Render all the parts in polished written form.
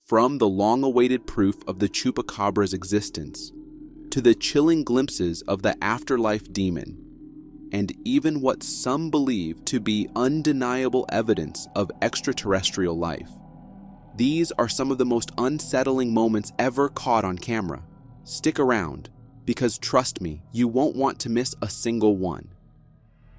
From the long-awaited proof of the Chupacabra's existence, to the chilling glimpses of the afterlife demon, and even what some believe to be undeniable evidence of extraterrestrial life. These are some of the most unsettling moments ever caught on camera. Stick around, because trust me, you won't want to miss a single one.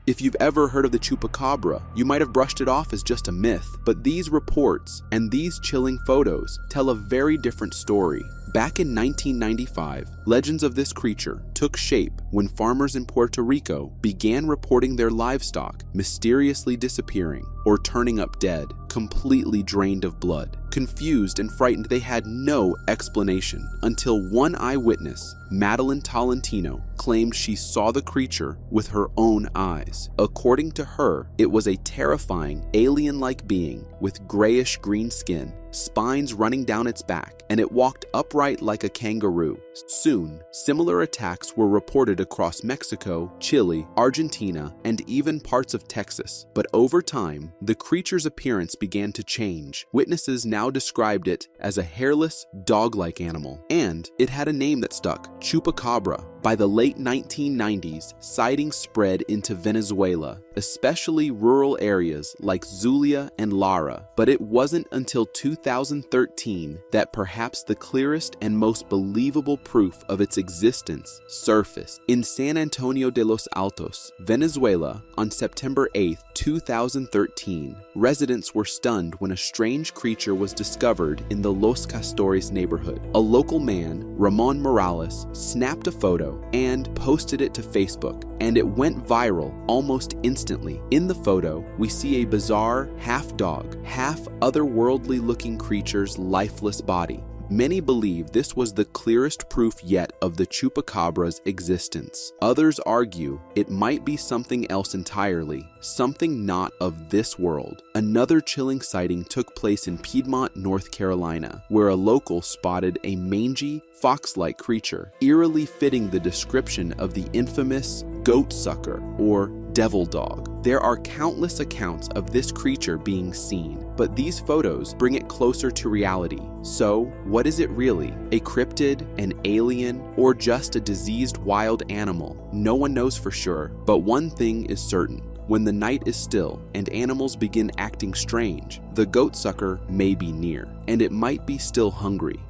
If you've ever heard of the Chupacabra, you might have brushed it off as just a myth, but these reports and these chilling photos tell a very different story. Back in 1995, legends of this creature took shape when farmers in Puerto Rico began reporting their livestock mysteriously disappearing or turning up dead, completely drained of blood. Confused and frightened, they had no explanation until one eyewitness, Madeline Tolentino, claimed she saw the creature with her own eyes. According to her, it was a terrifying, alien-like being with grayish-green skin, spines running down its back, and it walked upright like a kangaroo. Soon, similar attacks were reported across Mexico, Chile, Argentina, and even parts of Texas. But over time, the creature's appearance began to change. Witnesses now described it as a hairless, dog-like animal, and it had a name that stuck: Chupacabra. By the late 1990s, sightings spread into Venezuela, especially rural areas like Zulia and Lara. But it wasn't until 2013 that perhaps the clearest and most believable proof of its existence surfaced. In San Antonio de los Altos, Venezuela, on September 8, 2013, residents were stunned when a strange creature was discovered in the Los Castores neighborhood. A local man, Ramon Morales, snapped a photo and posted it to Facebook, and it went viral almost instantly. In the photo, we see a bizarre half-dog, half-otherworldly looking creature's lifeless body. Many believe this was the clearest proof yet of the Chupacabra's existence. Others argue it might be something else entirely, something not of this world. Another chilling sighting took place in Piedmont, North Carolina, where a local spotted a mangy, fox-like creature, eerily fitting the description of the infamous goat sucker or devil dog. There are countless accounts of this creature being seen, but these photos bring it closer to reality. So, what is it really? A cryptid, an alien, or just a diseased wild animal? No one knows for sure, but one thing is certain. When the night is still and animals begin acting strange, the goat sucker may be near, and it might be still hungry.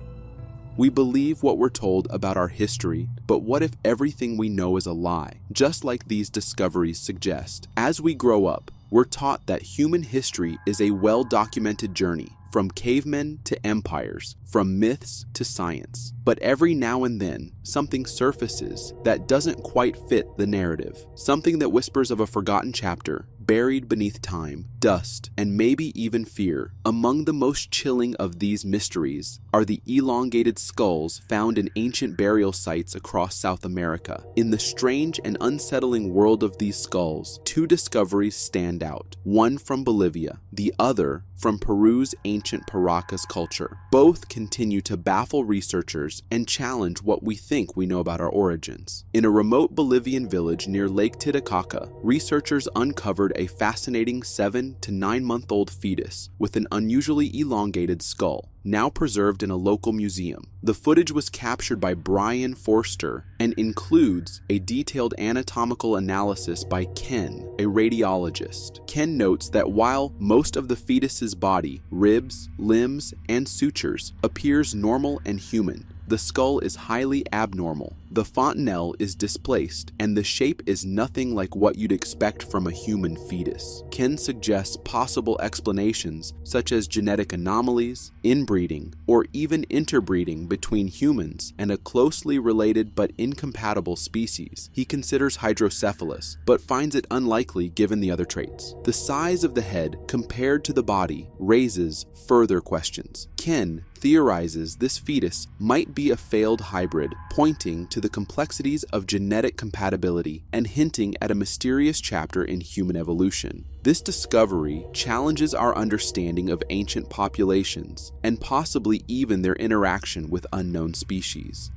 We believe what we're told about our history, but what if everything we know is a lie, just like these discoveries suggest? As we grow up, we're taught that human history is a well-documented journey, from cavemen to empires, from myths to science. But every now and then, something surfaces that doesn't quite fit the narrative, something that whispers of a forgotten chapter, buried beneath time, dust, and maybe even fear. Among the most chilling of these mysteries are the elongated skulls found in ancient burial sites across South America. In the strange and unsettling world of these skulls, two discoveries stand out, one from Bolivia, the other from Peru's ancient Paracas culture. Both continue to baffle researchers and challenge what we think we know about our origins. In a remote Bolivian village near Lake Titicaca, researchers uncovered a fascinating 7 to 9-month-old fetus with an unusually elongated skull, now preserved in a local museum. The footage was captured by Brian Forster and includes a detailed anatomical analysis by Ken, a radiologist. Ken notes that while most of the fetus's body, ribs, limbs, and sutures appears normal and human, the skull is highly abnormal. The fontanelle is displaced, and the shape is nothing like what you'd expect from a human fetus. Ken suggests possible explanations such as genetic anomalies, inbreeding, or even interbreeding between humans and a closely related but incompatible species. He considers hydrocephalus, but finds it unlikely given the other traits. The size of the head compared to the body raises further questions. Ken theorizes this fetus might be a failed hybrid, pointing to the complexities of genetic compatibility and hinting at a mysterious chapter in human evolution. This discovery challenges our understanding of ancient populations and possibly even their interaction with unknown species.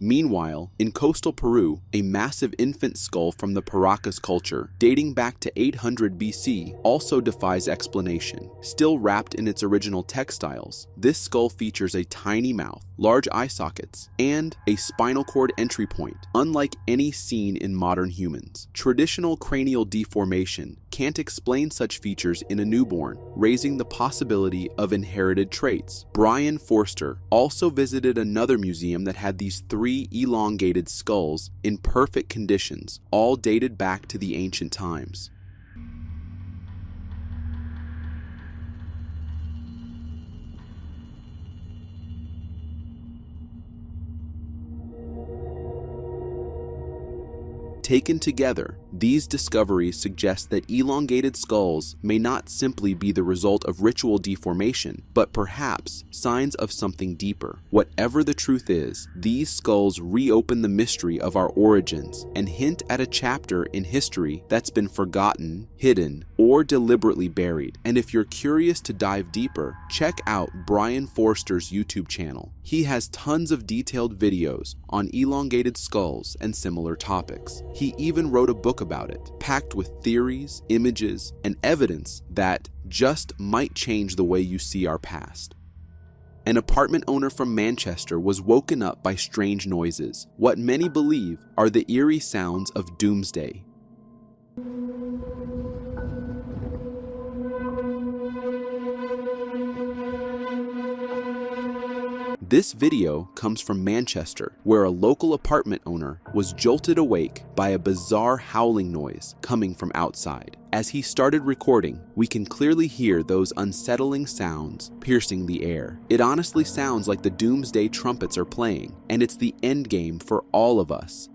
Meanwhile, in coastal Peru, a massive infant skull from the Paracas culture, dating back to 800 BC, also defies explanation. Still wrapped in its original textiles, this skull features a tiny mouth, large eye sockets, and a spinal cord entry point, unlike any seen in modern humans. Traditional cranial deformation can't explain such features in a newborn, raising the possibility of inherited traits. Brian Forster also visited another museum that had these 3 elongated skulls in perfect conditions, all dated back to the ancient times. Taken together, these discoveries suggest that elongated skulls may not simply be the result of ritual deformation, but perhaps signs of something deeper. Whatever the truth is, these skulls reopen the mystery of our origins and hint at a chapter in history that's been forgotten, hidden, or deliberately buried. And if you're curious to dive deeper, check out Brian Forster's YouTube channel. He has tons of detailed videos on elongated skulls and similar topics. He even wrote a book about it, packed with theories, images, and evidence that just might change the way you see our past. An apartment owner from Manchester was woken up by strange noises, what many believe are the eerie sounds of Doomsday. This video comes from Manchester, where a local apartment owner was jolted awake by a bizarre howling noise coming from outside. As he started recording, we can clearly hear those unsettling sounds piercing the air. It honestly sounds like the Doomsday trumpets are playing, and it's the endgame for all of us.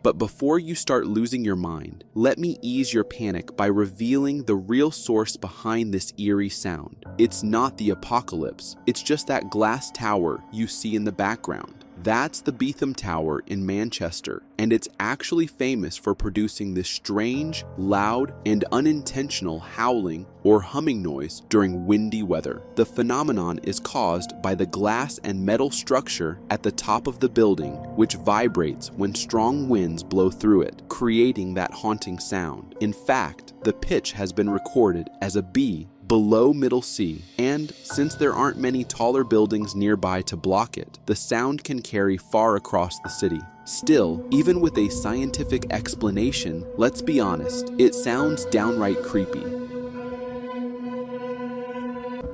But before you start losing your mind, let me ease your panic by revealing the real source behind this eerie sound. It's not the apocalypse, it's just that glass tower you see in the background. That's the Beetham Tower in Manchester, and it's actually famous for producing this strange, loud, and unintentional howling or humming noise during windy weather. The phenomenon is caused by the glass and metal structure at the top of the building, which vibrates when strong winds blow through it, creating that haunting sound. In fact, the pitch has been recorded as a B below middle C, and since there aren't many taller buildings nearby to block it, the sound can carry far across the city. Still, even with a scientific explanation, let's be honest, it sounds downright creepy.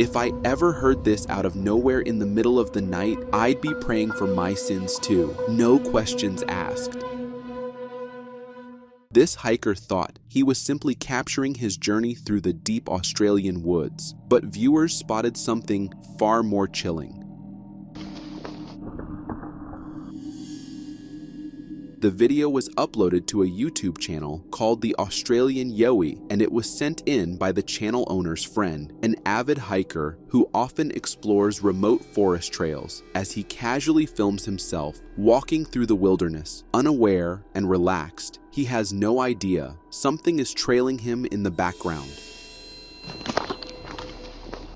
If I ever heard this out of nowhere in the middle of the night, I'd be praying for my sins too, no questions asked. This hiker thought he was simply capturing his journey through the deep Australian woods, but viewers spotted something far more chilling. The video was uploaded to a YouTube channel called The Australian Yowie, and it was sent in by the channel owner's friend, an avid hiker who often explores remote forest trails, as he casually films himself walking through the wilderness, unaware and relaxed. He has no idea something is trailing him in the background.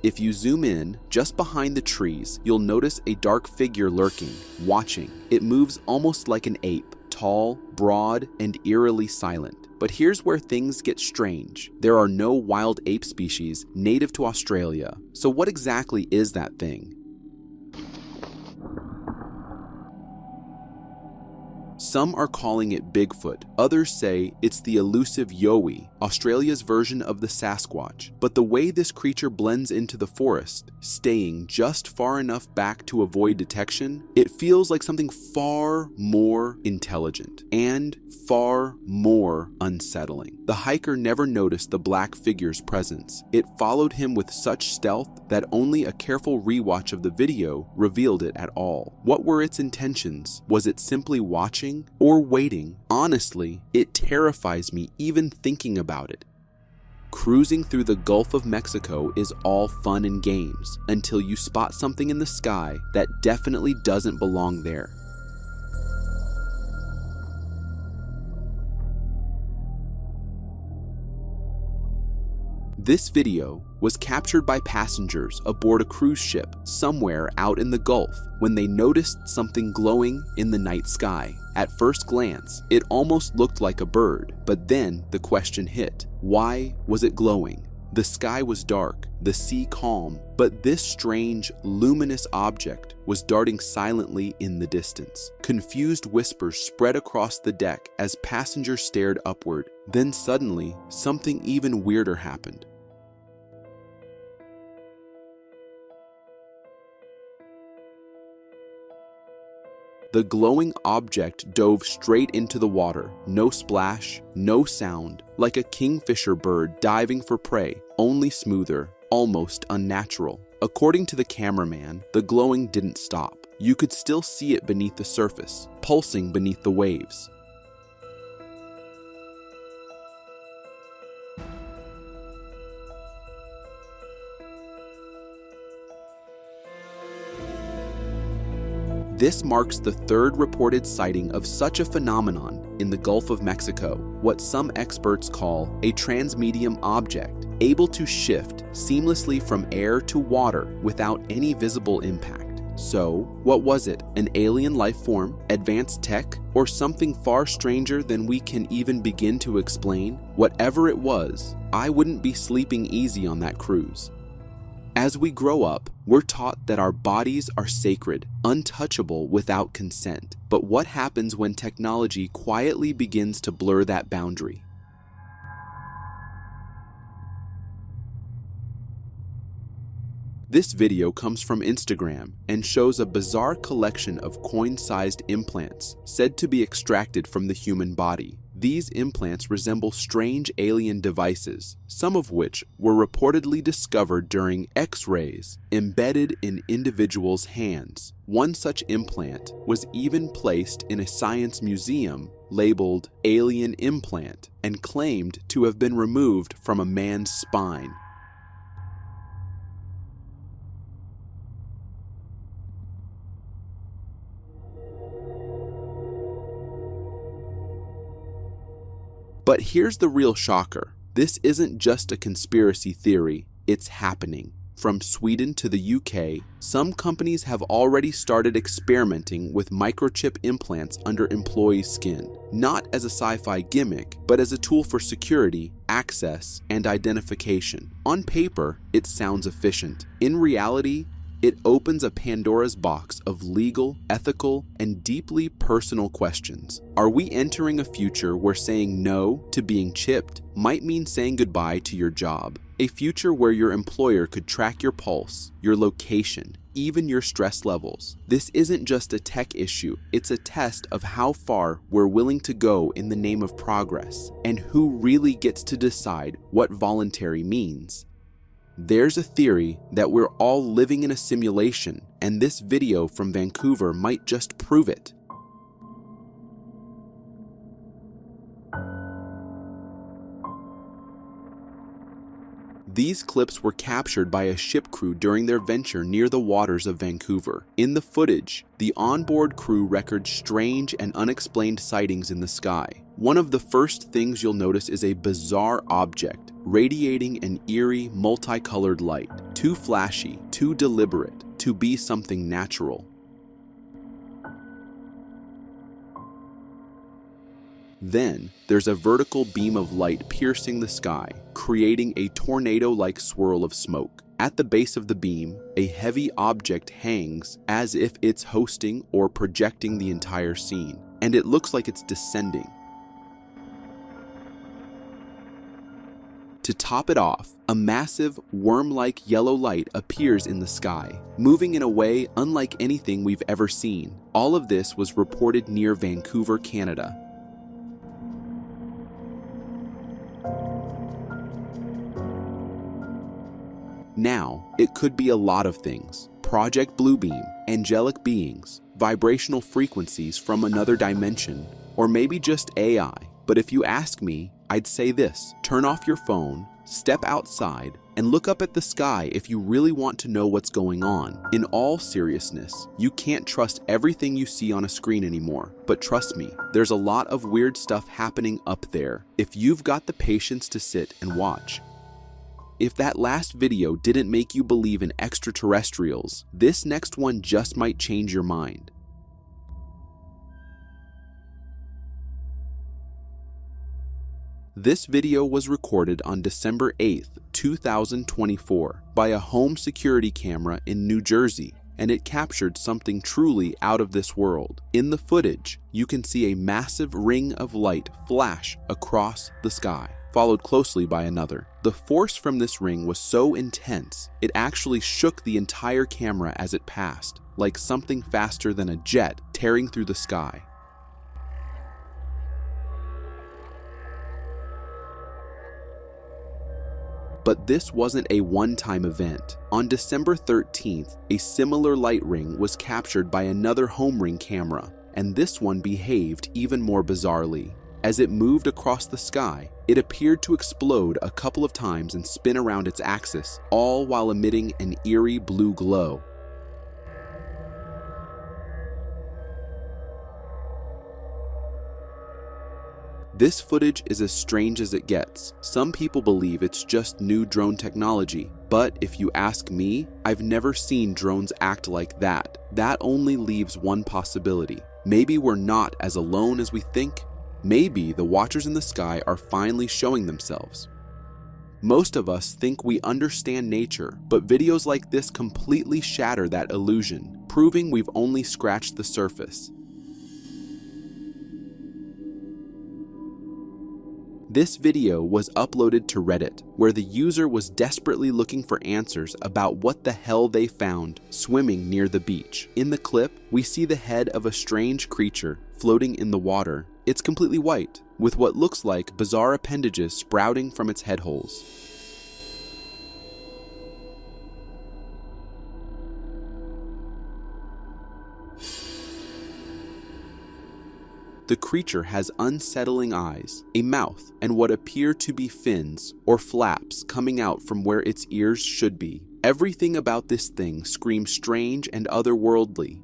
If you zoom in, just behind the trees, you'll notice a dark figure lurking, watching. It moves almost like an ape, tall, broad, and eerily silent. But here's where things get strange. There are no wild ape species native to Australia. So what exactly is that thing? Some are calling it Bigfoot, others say it's the elusive Yowie, Australia's version of the Sasquatch. But the way this creature blends into the forest, staying just far enough back to avoid detection, it feels like something far more intelligent and far more unsettling. The hiker never noticed the black figure's presence. It followed him with such stealth that only a careful rewatch of the video revealed it at all. What were its intentions? Was it simply watching or waiting? Honestly, it terrifies me even thinking about it. Cruising through the Gulf of Mexico is all fun and games until you spot something in the sky that definitely doesn't belong there. This video was captured by passengers aboard a cruise ship somewhere out in the Gulf when they noticed something glowing in the night sky. At first glance, it almost looked like a bird, but then the question hit: why was it glowing? The sky was dark, the sea calm, but this strange, luminous object was darting silently in the distance. Confused whispers spread across the deck as passengers stared upward. Then suddenly, something even weirder happened. The glowing object dove straight into the water. No splash, no sound, like a kingfisher bird diving for prey, only smoother, almost unnatural. According to the cameraman, the glowing didn't stop. You could still see it beneath the surface, pulsing beneath the waves. This marks the third reported sighting of such a phenomenon in the Gulf of Mexico, what some experts call a transmedium object, able to shift seamlessly from air to water without any visible impact. So, what was it? An alien life form, advanced tech, or something far stranger than we can even begin to explain? Whatever it was, I wouldn't be sleeping easy on that cruise. As we grow up, we're taught that our bodies are sacred, untouchable without consent. But what happens when technology quietly begins to blur that boundary? This video comes from Instagram and shows a bizarre collection of coin-sized implants said to be extracted from the human body. These implants resemble strange alien devices, some of which were reportedly discovered during X-rays embedded in individuals' hands. One such implant was even placed in a science museum labeled Alien Implant and claimed to have been removed from a man's spine. But here's the real shocker. This isn't just a conspiracy theory, it's happening. From Sweden to the UK, some companies have already started experimenting with microchip implants under employees' skin, not as a sci-fi gimmick, but as a tool for security, access, and identification. On paper, it sounds efficient. In reality, it opens a Pandora's box of legal, ethical, and deeply personal questions. Are we entering a future where saying no to being chipped might mean saying goodbye to your job? A future where your employer could track your pulse, your location, even your stress levels. This isn't just a tech issue, it's a test of how far we're willing to go in the name of progress, and who really gets to decide what voluntary means. There's a theory that we're all living in a simulation, and this video from Vancouver might just prove it. These clips were captured by a ship crew during their venture near the waters of Vancouver. In the footage, the onboard crew records strange and unexplained sightings in the sky. One of the first things you'll notice is a bizarre object, radiating an eerie, multicolored light. Too flashy, too deliberate, to be something natural. Then, there's a vertical beam of light piercing the sky, creating a tornado-like swirl of smoke. At the base of the beam, a heavy object hangs as if it's hosting or projecting the entire scene, and it looks like it's descending. To top it off, a massive, worm-like yellow light appears in the sky, moving in a way unlike anything we've ever seen. All of this was reported near Vancouver, Canada. Now, it could be a lot of things. Project Bluebeam, angelic beings, vibrational frequencies from another dimension, or maybe just AI. But if you ask me, I'd say this: turn off your phone, step outside, and look up at the sky if you really want to know what's going on. In all seriousness, you can't trust everything you see on a screen anymore. But trust me, there's a lot of weird stuff happening up there if you've got the patience to sit and watch. If that last video didn't make you believe in extraterrestrials, this next one just might change your mind. This video was recorded on December 8th, 2024 by a home security camera in New Jersey, and it captured something truly out of this world. In the footage, you can see a massive ring of light flash across the sky, followed closely by another. The force from this ring was so intense, it actually shook the entire camera as it passed, like something faster than a jet tearing through the sky. But this wasn't a one-time event. On December 13th, a similar light ring was captured by another home ring camera, and this one behaved even more bizarrely. As it moved across the sky, it appeared to explode a couple of times and spin around its axis, all while emitting an eerie blue glow. This footage is as strange as it gets. Some people believe it's just new drone technology, but if you ask me, I've never seen drones act like that. That only leaves one possibility. Maybe we're not as alone as we think. Maybe the watchers in the sky are finally showing themselves. Most of us think we understand nature, but videos like this completely shatter that illusion, proving we've only scratched the surface. This video was uploaded to Reddit, where the user was desperately looking for answers about what the hell they found swimming near the beach. In the clip, we see the head of a strange creature floating in the water. It's completely white, with what looks like bizarre appendages sprouting from its head holes. The creature has unsettling eyes, a mouth, and what appear to be fins or flaps coming out from where its ears should be. Everything about this thing screams strange and otherworldly.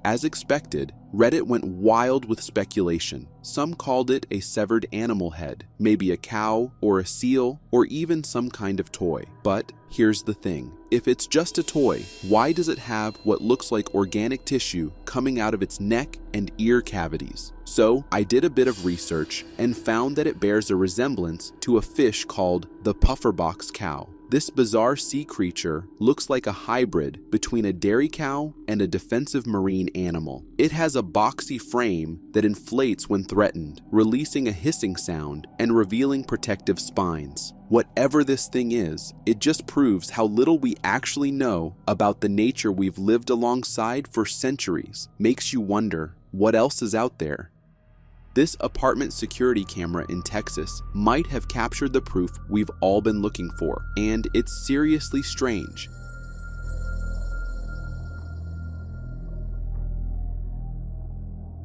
As expected, Reddit went wild with speculation. Some called it a severed animal head, maybe a cow or a seal, or even some kind of toy. But here's the thing. If it's just a toy, why does it have what looks like organic tissue coming out of its neck and ear cavities? So I did a bit of research and found that it bears a resemblance to a fish called the pufferbox cow. This bizarre sea creature looks like a hybrid between a dairy cow and a defensive marine animal. It has a boxy frame that inflates when threatened, releasing a hissing sound and revealing protective spines. Whatever this thing is, it just proves how little we actually know about the nature we've lived alongside for centuries. Makes you wonder, what else is out there? This apartment security camera in Texas might have captured the proof we've all been looking for, and it's seriously strange.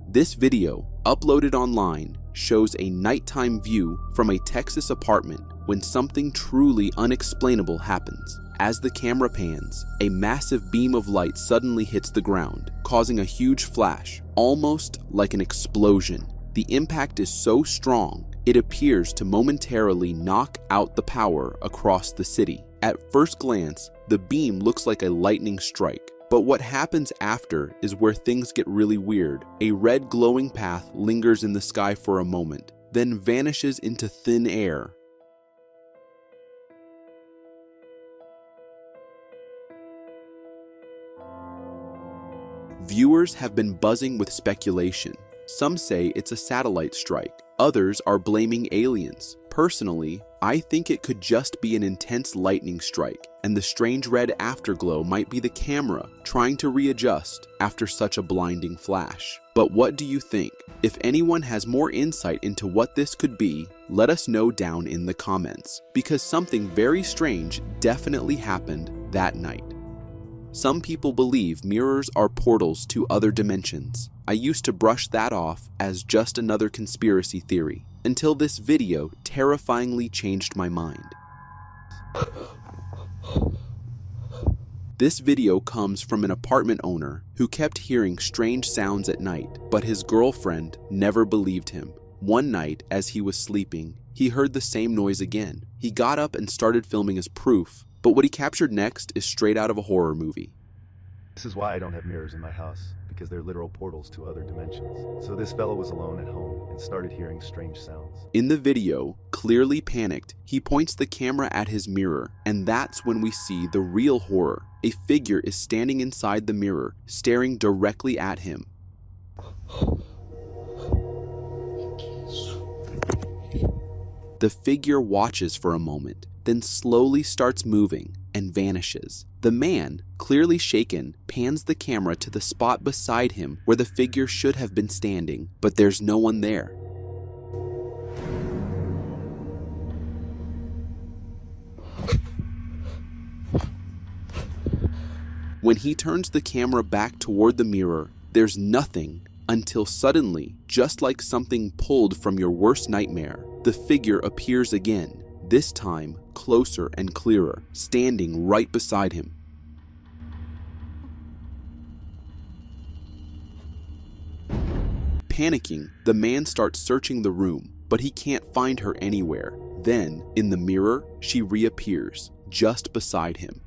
This video, uploaded online, shows a nighttime view from a Texas apartment when something truly unexplainable happens. As the camera pans, a massive beam of light suddenly hits the ground, causing a huge flash, almost like an explosion. The impact is so strong, it appears to momentarily knock out the power across the city. At first glance, the beam looks like a lightning strike, but what happens after is where things get really weird. A red glowing path lingers in the sky for a moment, then vanishes into thin air. Viewers have been buzzing with speculation. Some say it's a satellite strike. Others are blaming aliens. Personally, I think it could just be an intense lightning strike, and the strange red afterglow might be the camera trying to readjust after such a blinding flash. But what do you think? If anyone has more insight into what this could be, let us know down in the comments, because something very strange definitely happened that night. Some people believe mirrors are portals to other dimensions. I used to brush that off as just another conspiracy theory, until this video terrifyingly changed my mind. This video comes from an apartment owner who kept hearing strange sounds at night, but his girlfriend never believed him. One night, as he was sleeping, he heard the same noise again. He got up and started filming as proof, but what he captured next is straight out of a horror movie. This is why I don't have mirrors in my house, because they're literal portals to other dimensions. So this fellow was alone at home and started hearing strange sounds. In the video, clearly panicked, he points the camera at his mirror, and that's when we see the real horror. A figure is standing inside the mirror, staring directly at him. The figure watches for a moment, then slowly starts moving and vanishes. The man, clearly shaken, pans the camera to the spot beside him where the figure should have been standing, but there's no one there. When he turns the camera back toward the mirror, there's nothing until suddenly, just like something pulled from your worst nightmare, the figure appears again, this time closer and clearer, standing right beside him. Panicking, the man starts searching the room, but he can't find her anywhere. Then, in the mirror, she reappears, just beside him.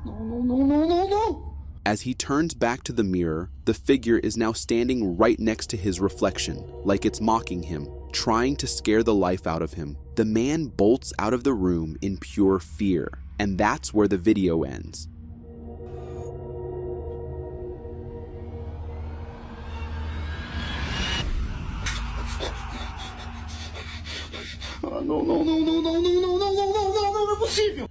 No. As he turns back to the mirror, the figure is now standing right next to his reflection, like it's mocking him, trying to scare the life out of him. The man bolts out of the room in pure fear, and that's where the video ends.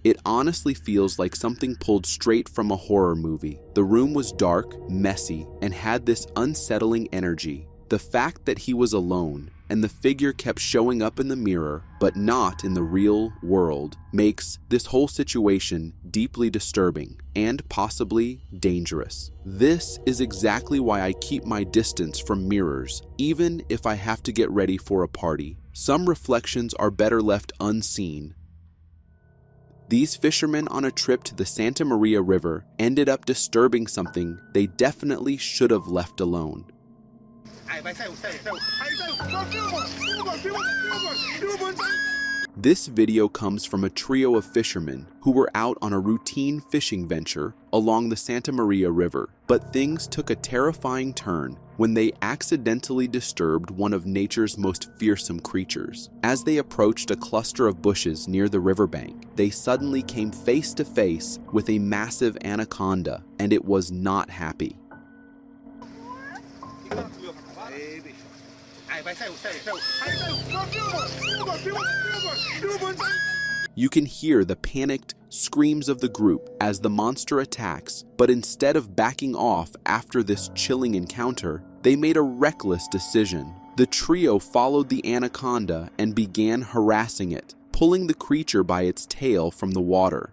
It honestly feels like something pulled straight from a horror movie. The room was dark, messy, and had this unsettling energy. The fact that he was alone and the figure kept showing up in the mirror, but not in the real world, makes this whole situation deeply disturbing and possibly dangerous. This is exactly why I keep my distance from mirrors, even if I have to get ready for a party. Some reflections are better left unseen. These fishermen on a trip to the Santa Maria River ended up disturbing something they definitely should have left alone. This video comes from a trio of fishermen who were out on a routine fishing venture along the Santa Maria River, but things took a terrifying turn when they accidentally disturbed one of nature's most fearsome creatures. As they approached a cluster of bushes near the riverbank, they suddenly came face to face with a massive anaconda, and it was not happy. You can hear the panicked screams of the group as the monster attacks, but instead of backing off after this chilling encounter, they made a reckless decision. The trio followed the anaconda and began harassing it, pulling the creature by its tail from the water.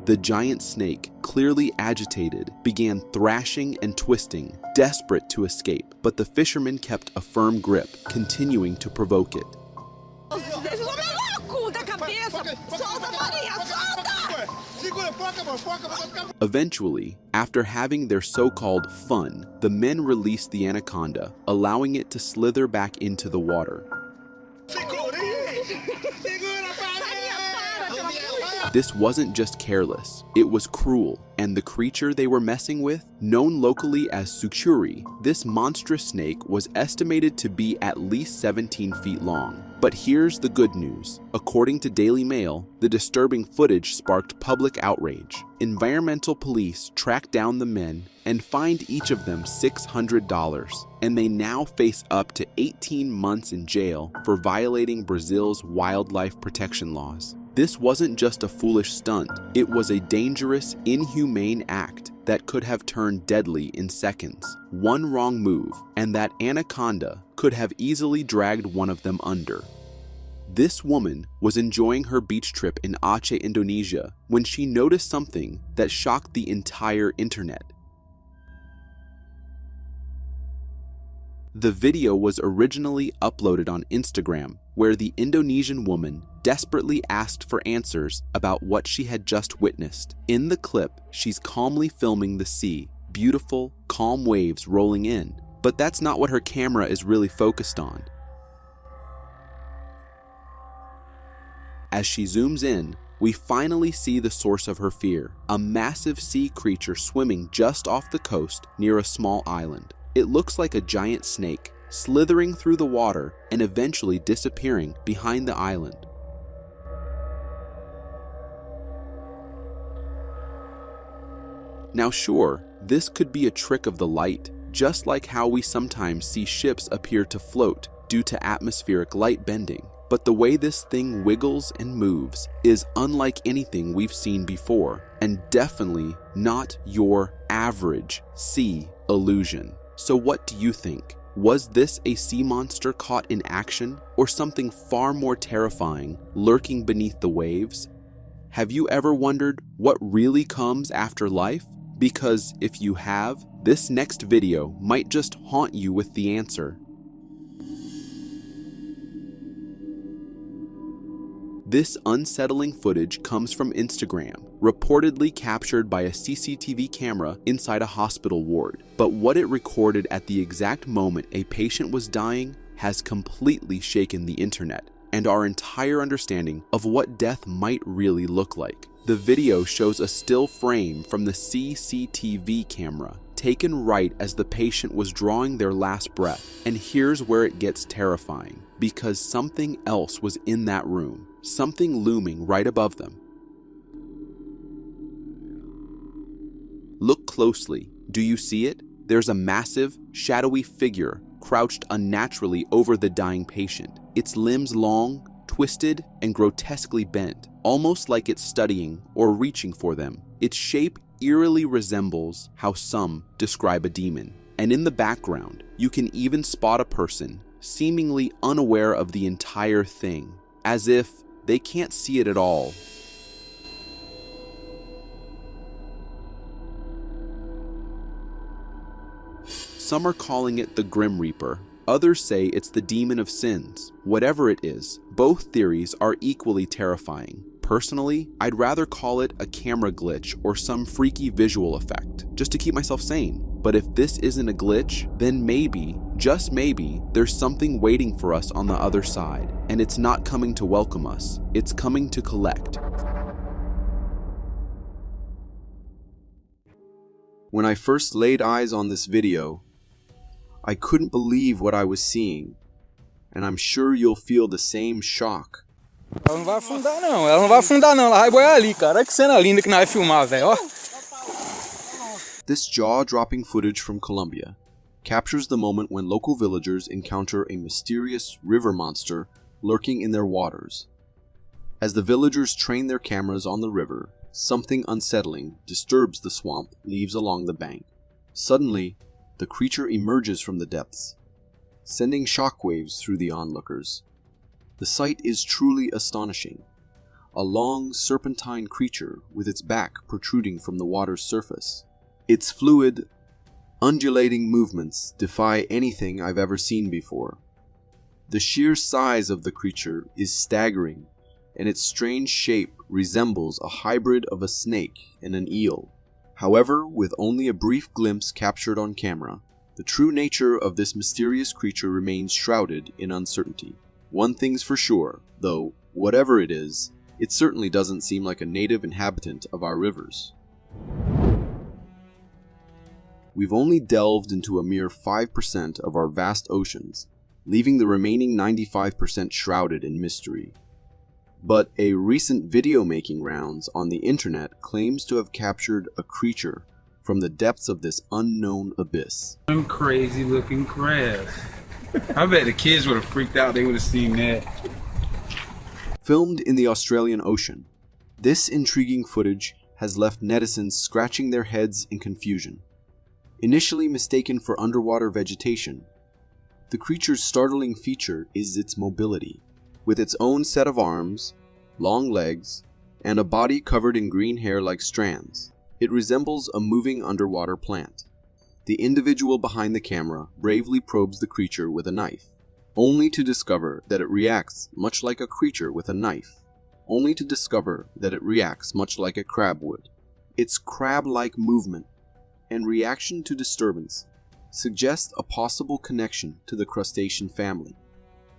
The giant snake, clearly agitated, began thrashing and twisting, desperate to escape, but the fisherman kept a firm grip, continuing to provoke it. Eventually, after having their so-called fun, the men released the anaconda, allowing it to slither back into the water. This wasn't just careless, it was cruel, and the creature they were messing with, known locally as sucuri, this monstrous snake was estimated to be at least 17 feet long. But here's the good news. According to Daily Mail, the disturbing footage sparked public outrage. Environmental police tracked down the men and fined each of them $600, and they now face up to 18 months in jail for violating Brazil's wildlife protection laws. This wasn't just a foolish stunt, it was a dangerous, inhumane act that could have turned deadly in seconds. One wrong move, and that anaconda could have easily dragged one of them under. This woman was enjoying her beach trip in Aceh, Indonesia, when she noticed something that shocked the entire internet. The video was originally uploaded on Instagram, where the Indonesian woman desperately asked for answers about what she had just witnessed. In the clip, she's calmly filming the sea, beautiful, calm waves rolling in. But that's not what her camera is really focused on. As she zooms in, we finally see the source of her fear, a massive sea creature swimming just off the coast near a small island. It looks like a giant snake, slithering through the water and eventually disappearing behind the island. Now sure, this could be a trick of the light, just like how we sometimes see ships appear to float due to atmospheric light bending. But the way this thing wiggles and moves is unlike anything we've seen before, and definitely not your average sea illusion. So what do you think? Was this a sea monster caught in action, or something far more terrifying lurking beneath the waves? Have you ever wondered what really comes after life? Because if you have, this next video might just haunt you with the answer. This unsettling footage comes from Instagram, reportedly captured by a CCTV camera inside a hospital ward. But what it recorded at the exact moment a patient was dying has completely shaken the internet and our entire understanding of what death might really look like. The video shows a still frame from the CCTV camera, taken right as the patient was drawing their last breath. And here's where it gets terrifying, because something else was in that room, something looming right above them. Look closely. Do you see it? There's a massive, shadowy figure crouched unnaturally over the dying patient, its limbs long, twisted, and grotesquely bent, almost like it's studying or reaching for them. Its shape eerily resembles how some describe a demon. And in the background, you can even spot a person seemingly unaware of the entire thing, as if they can't see it at all. Some are calling it the Grim Reaper. Others say it's the demon of sins. Whatever it is, both theories are equally terrifying. Personally, I'd rather call it a camera glitch or some freaky visual effect, just to keep myself sane. But if this isn't a glitch, then maybe, just maybe, there's something waiting for us on the other side. And it's not coming to welcome us, it's coming to collect. When I first laid eyes on this video, I couldn't believe what I was seeing, and I'm sure you'll feel the same shock. Ela não vai afundar não, ela não vai afundar não, ela vai boiar ali, cara. Olha que cena linda que nós vai filmar, velho, ó. This jaw-dropping footage from Colombia captures the moment when local villagers encounter a mysterious river monster lurking in their waters. As the villagers train their cameras on the river, something unsettling disturbs the swamp leaves along the bank. Suddenly, the creature emerges from the depths, sending shockwaves through the onlookers. The sight is truly astonishing. A long, serpentine creature with its back protruding from the water's surface. Its fluid, undulating movements defy anything I've ever seen before. The sheer size of the creature is staggering, and its strange shape resembles a hybrid of a snake and an eel. However, with only a brief glimpse captured on camera, the true nature of this mysterious creature remains shrouded in uncertainty. One thing's for sure, though, whatever it is, it certainly doesn't seem like a native inhabitant of our rivers. We've only delved into a mere 5% of our vast oceans, leaving the remaining 95% shrouded in mystery. But a recent video-making rounds on the internet claims to have captured a creature from the depths of this unknown abyss. Some crazy looking crabs. I bet the kids would have freaked out, they would have seen that. Filmed in the Australian Ocean, this intriguing footage has left netizens scratching their heads in confusion. Initially mistaken for underwater vegetation, the creature's startling feature is its mobility. With its own set of arms, long legs, and a body covered in green hair like strands, it resembles a moving underwater plant. The individual behind the camera bravely probes the creature with a knife, only to discover that it reacts much like a creature with a knife, only to discover that it reacts much like a crab would. Its crab-like movement and reaction to disturbance suggest a possible connection to the crustacean family.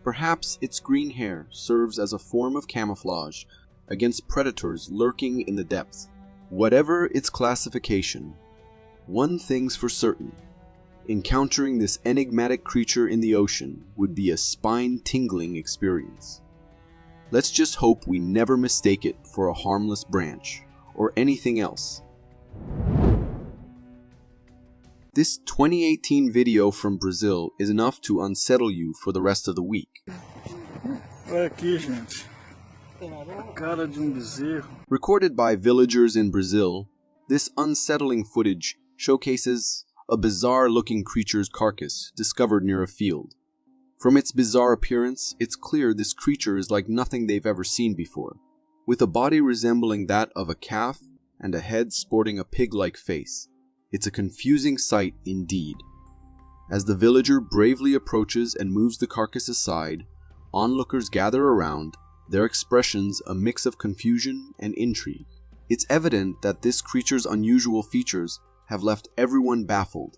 Perhaps its green hair serves as a form of camouflage against predators lurking in the depths. Whatever its classification, one thing's for certain: encountering this enigmatic creature in the ocean would be a spine-tingling experience. Let's just hope we never mistake it for a harmless branch or anything else. This 2018 video from Brazil is enough to unsettle you for the rest of the week. Olha aqui, gente. Cara de bezerro. Recorded by villagers in Brazil, this unsettling footage showcases a bizarre-looking creature's carcass discovered near a field. From its bizarre appearance, it's clear this creature is like nothing they've ever seen before, with a body resembling that of a calf and a head sporting a pig-like face. It's a confusing sight indeed. As the villager bravely approaches and moves the carcass aside, onlookers gather around, their expressions a mix of confusion and intrigue. It's evident that this creature's unusual features have left everyone baffled.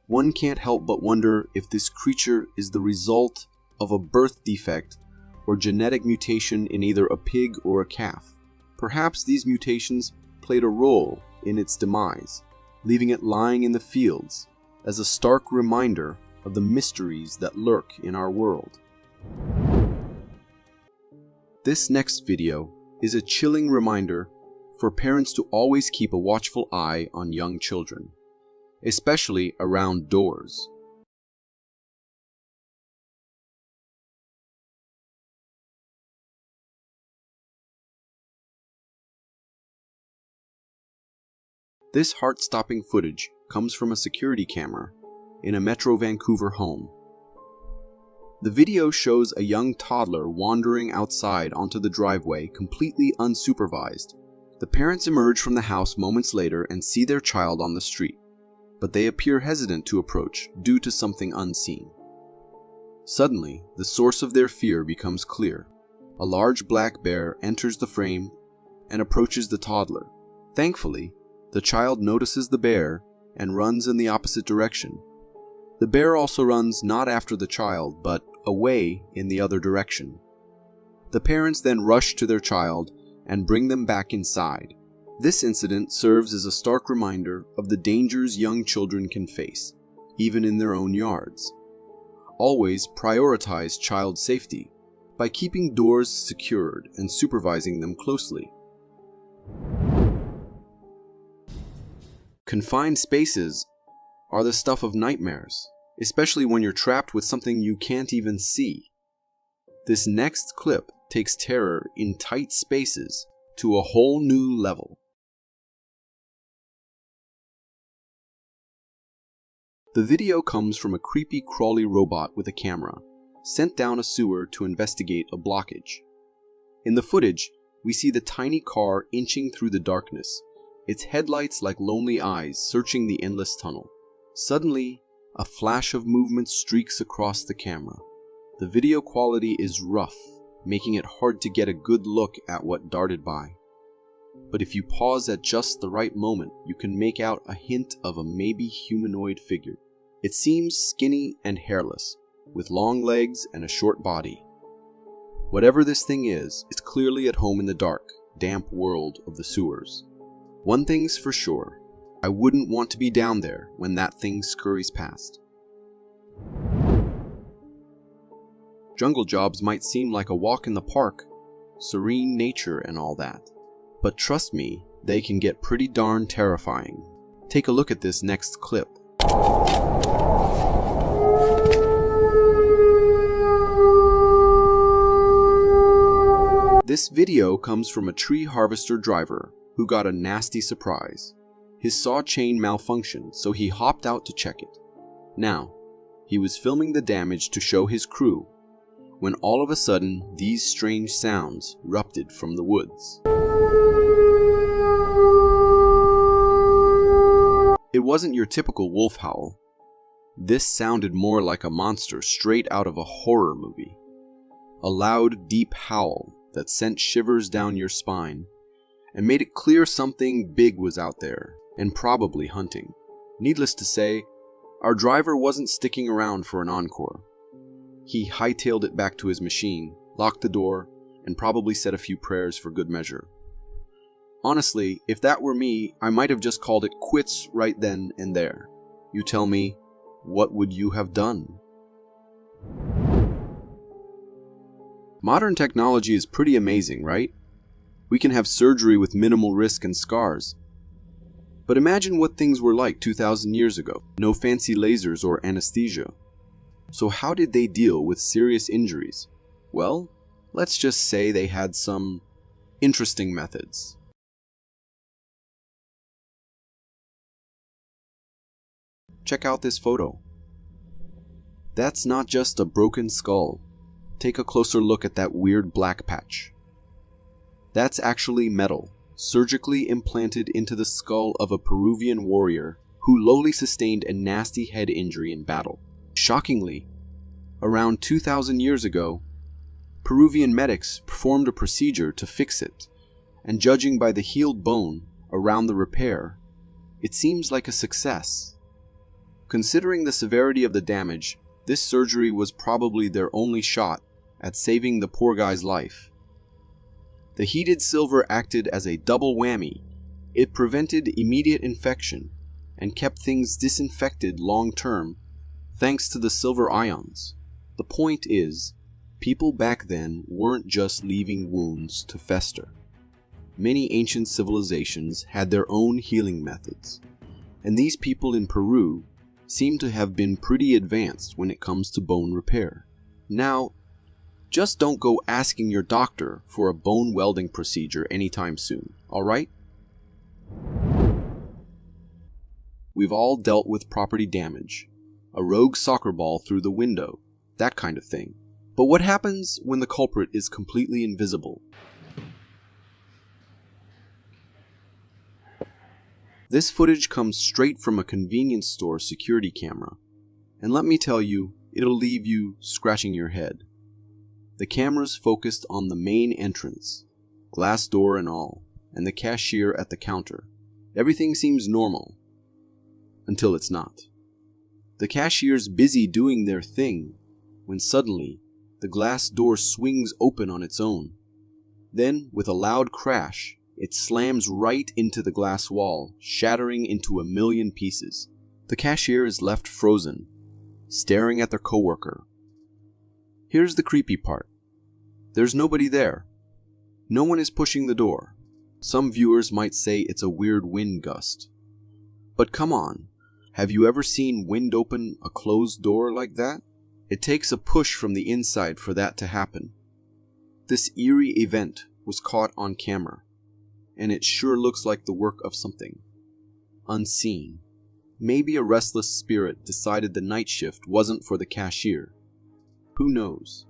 One can't help but wonder if this creature is the result of a birth defect or genetic mutation in either a pig or a calf. Perhaps these mutations played a role in its demise, leaving it lying in the fields as a stark reminder of the mysteries that lurk in our world. This next video is a chilling reminder for parents to always keep a watchful eye on young children, especially around doors. This heart-stopping footage comes from a security camera in a Metro Vancouver home. The video shows a young toddler wandering outside onto the driveway completely unsupervised. The parents emerge from the house moments later and see their child on the street, but they appear hesitant to approach due to something unseen. Suddenly, the source of their fear becomes clear. A large black bear enters the frame and approaches the toddler. Thankfully, the child notices the bear and runs in the opposite direction. The bear also runs not after the child, but away in the other direction. The parents then rush to their child and bring them back inside. This incident serves as a stark reminder of the dangers young children can face, even in their own yards. Always prioritize child safety by keeping doors secured and supervising them closely. Confined spaces are the stuff of nightmares, especially when you're trapped with something you can't even see. This next clip takes terror in tight spaces to a whole new level. The video comes from a creepy crawly robot with a camera, sent down a sewer to investigate a blockage. In the footage, we see the tiny car inching through the darkness, its headlights like lonely eyes searching the endless tunnel. Suddenly, a flash of movement streaks across the camera. The video quality is rough, making it hard to get a good look at what darted by. But if you pause at just the right moment, you can make out a hint of a maybe humanoid figure. It seems skinny and hairless, with long legs and a short body. Whatever this thing is, it's clearly at home in the dark, damp world of the sewers. One thing's for sure, I wouldn't want to be down there when that thing scurries past. Jungle jobs might seem like a walk in the park, serene nature and all that. But trust me, they can get pretty darn terrifying. Take a look at this next clip. This video comes from a tree harvester driver who got a nasty surprise. His saw chain malfunctioned, so he hopped out to check it. Now, he was filming the damage to show his crew, when all of a sudden these strange sounds erupted from the woods. It wasn't your typical wolf howl. This sounded more like a monster straight out of a horror movie. A loud, deep howl that sent shivers down your spine and made it clear something big was out there and probably hunting. Needless to say, our driver wasn't sticking around for an encore. He hightailed it back to his machine, locked the door, and probably said a few prayers for good measure. Honestly, if that were me, I might have just called it quits right then and there. You tell me, what would you have done? Modern technology is pretty amazing, right? We can have surgery with minimal risk and scars. But imagine what things were like 2,000 years ago. No fancy lasers or anesthesia. So how did they deal with serious injuries? Well, let's just say they had some interesting methods. Check out this photo. That's not just a broken skull. Take a closer look at that weird black patch. That's actually metal, surgically implanted into the skull of a Peruvian warrior who lowly sustained a nasty head injury in battle. Shockingly, around 2,000 years ago, Peruvian medics performed a procedure to fix it, and judging by the healed bone around the repair, it seems like a success. Considering the severity of the damage, this surgery was probably their only shot at saving the poor guy's life. The heated silver acted as a double whammy. It prevented immediate infection and kept things disinfected long-term thanks to the silver ions. The point is, people back then weren't just leaving wounds to fester. Many ancient civilizations had their own healing methods, and these people in Peru seem to have been pretty advanced when it comes to bone repair. Now, just don't go asking your doctor for a bone welding procedure anytime soon, alright? We've all dealt with property damage, a rogue soccer ball through the window, that kind of thing. But what happens when the culprit is completely invisible? This footage comes straight from a convenience store security camera, and let me tell you, it'll leave you scratching your head. The camera's focused on the main entrance, glass door and all, and the cashier at the counter. Everything seems normal, until it's not. The cashier's busy doing their thing, when suddenly, the glass door swings open on its own. Then, with a loud crash, it slams right into the glass wall, shattering into a million pieces. The cashier is left frozen, staring at their coworker. Here's the creepy part. There's nobody there. No one is pushing the door. Some viewers might say it's a weird wind gust. But come on, have you ever seen wind open a closed door like that? It takes a push from the inside for that to happen. This eerie event was caught on camera, and it sure looks like the work of something unseen. Maybe a restless spirit decided the night shift wasn't for the cashier. Who knows?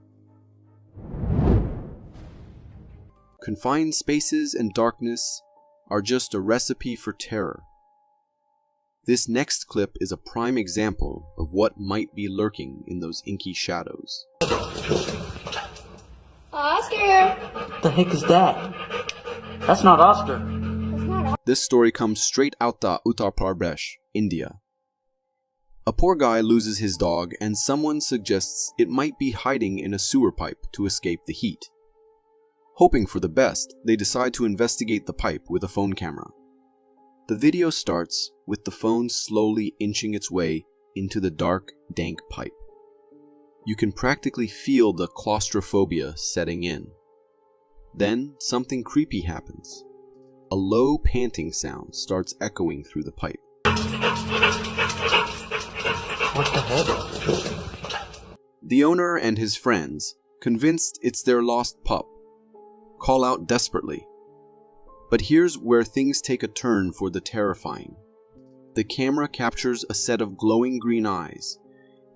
Confined spaces and darkness are just a recipe for terror. This next clip is a prime example of what might be lurking in those inky shadows. Oscar! What the heck is that? That's not Oscar. This story comes straight out the Uttar Pradesh, India. A poor guy loses his dog and someone suggests it might be hiding in a sewer pipe to escape the heat. Hoping for the best, they decide to investigate the pipe with a phone camera. The video starts with the phone slowly inching its way into the dark, dank pipe. You can practically feel the claustrophobia setting in. Then something creepy happens. A low panting sound starts echoing through the pipe. What the heck? The owner and his friends, convinced it's their lost pup, call out desperately. But here's where things take a turn for the terrifying. The camera captures a set of glowing green eyes,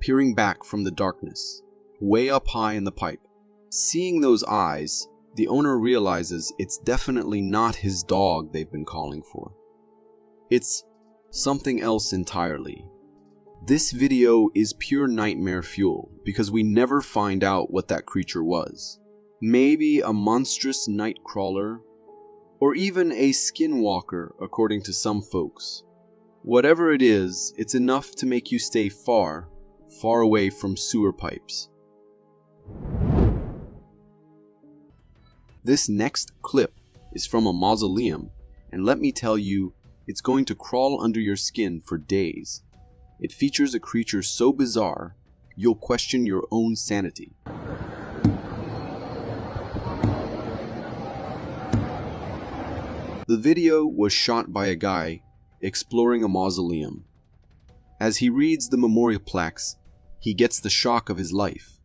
peering back from the darkness, way up high in the pipe. Seeing those eyes, the owner realizes it's definitely not his dog they've been calling for. It's something else entirely. This video is pure nightmare fuel because we never find out what that creature was. Maybe a monstrous night crawler, or even a skinwalker according to some folks. Whatever it is, it's enough to make you stay far, far away from sewer pipes. This next clip is from a mausoleum, and let me tell you, it's going to crawl under your skin for days. It features a creature so bizarre, you'll question your own sanity. The video was shot by a guy exploring a mausoleum. As he reads the memorial plaques, he gets the shock of his life.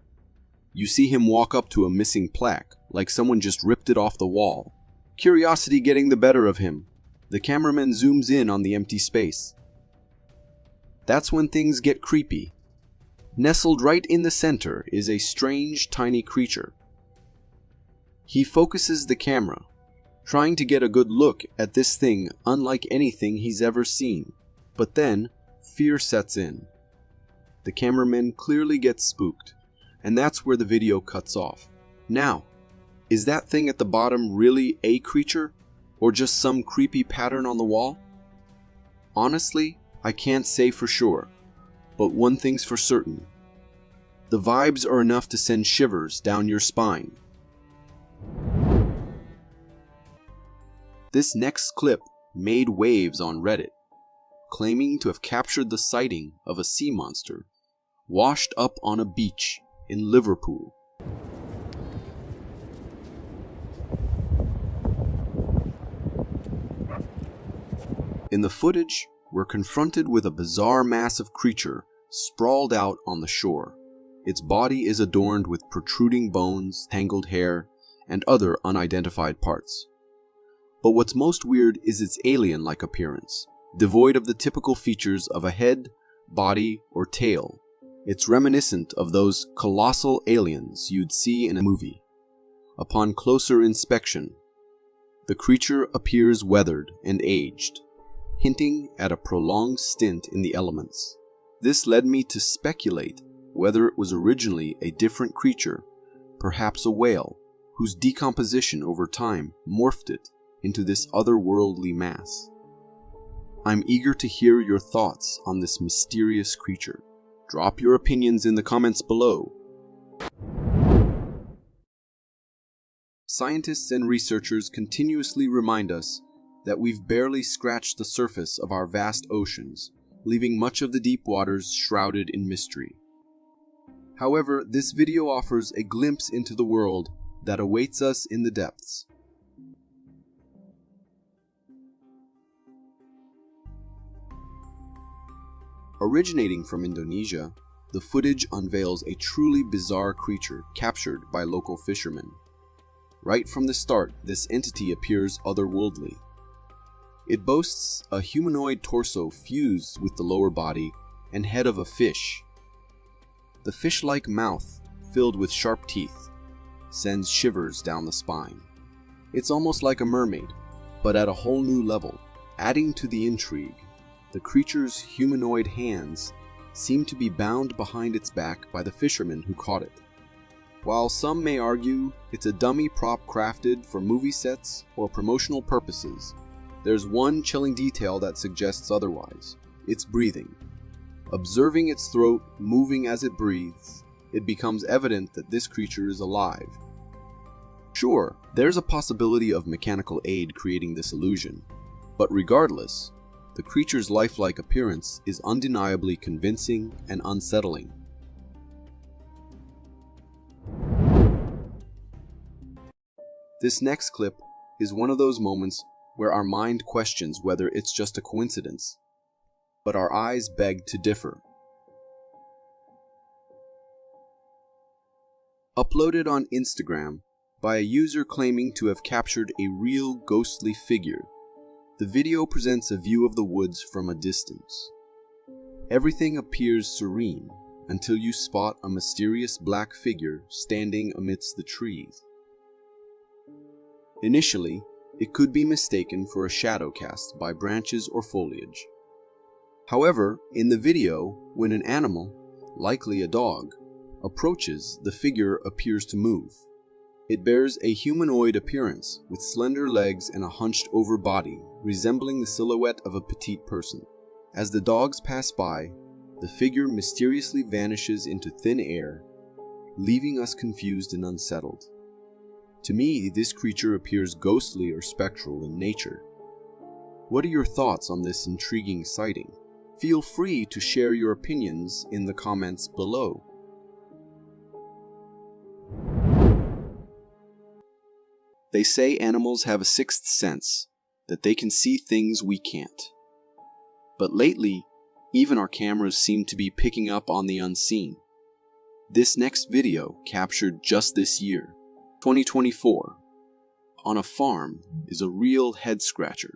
You see him walk up to a missing plaque, like someone just ripped it off the wall. Curiosity getting the better of him, the cameraman zooms in on the empty space. That's when things get creepy. Nestled right in the center is a strange, tiny creature. He focuses the camera, trying to get a good look at this thing unlike anything he's ever seen. But then, fear sets in. The cameraman clearly gets spooked, and that's where the video cuts off. Now, is that thing at the bottom really a creature, or just some creepy pattern on the wall? Honestly, I can't say for sure, but one thing's for certain. The vibes are enough to send shivers down your spine. This next clip made waves on Reddit, claiming to have captured the sighting of a sea monster washed up on a beach in Liverpool. In the footage, we're confronted with a bizarre massive creature sprawled out on the shore. Its body is adorned with protruding bones, tangled hair, and other unidentified parts. But what's most weird is its alien-like appearance, devoid of the typical features of a head, body, or tail. It's reminiscent of those colossal aliens you'd see in a movie. Upon closer inspection, the creature appears weathered and aged, hinting at a prolonged stint in the elements. This led me to speculate whether it was originally a different creature, perhaps a whale, whose decomposition over time morphed it into this otherworldly mass. I'm eager to hear your thoughts on this mysterious creature. Drop your opinions in the comments below. Scientists and researchers continuously remind us that we've barely scratched the surface of our vast oceans, leaving much of the deep waters shrouded in mystery. However, this video offers a glimpse into the world that awaits us in the depths. Originating from Indonesia, the footage unveils a truly bizarre creature captured by local fishermen. Right from the start, this entity appears otherworldly. It boasts a humanoid torso fused with the lower body and head of a fish. The fish-like mouth, filled with sharp teeth, sends shivers down the spine. It's almost like a mermaid, but at a whole new level. Adding to the intrigue, the creature's humanoid hands seem to be bound behind its back by the fisherman who caught it. While some may argue it's a dummy prop crafted for movie sets or promotional purposes, there's one chilling detail that suggests otherwise: its breathing. Observing its throat moving as it breathes, it becomes evident that this creature is alive. Sure, there's a possibility of mechanical aid creating this illusion, but regardless, the creature's lifelike appearance is undeniably convincing and unsettling. This next clip is one of those moments where our mind questions whether it's just a coincidence, but our eyes beg to differ. Uploaded on Instagram by a user claiming to have captured a real ghostly figure, the video presents a view of the woods from a distance. Everything appears serene until you spot a mysterious black figure standing amidst the trees. Initially, it could be mistaken for a shadow cast by branches or foliage, However, in the video, when an animal, likely a dog, approaches, the figure appears to move. It bears a humanoid appearance with slender legs and a hunched-over body, resembling the silhouette of a petite person. As the dogs pass by, the figure mysteriously vanishes into thin air, leaving us confused and unsettled. To me, this creature appears ghostly or spectral in nature. What are your thoughts on this intriguing sighting? Feel free to share your opinions in the comments below. They say animals have a sixth sense, that they can see things we can't. But lately, even our cameras seem to be picking up on the unseen. This next video, captured just this year, 2024, on a farm, is a real head-scratcher.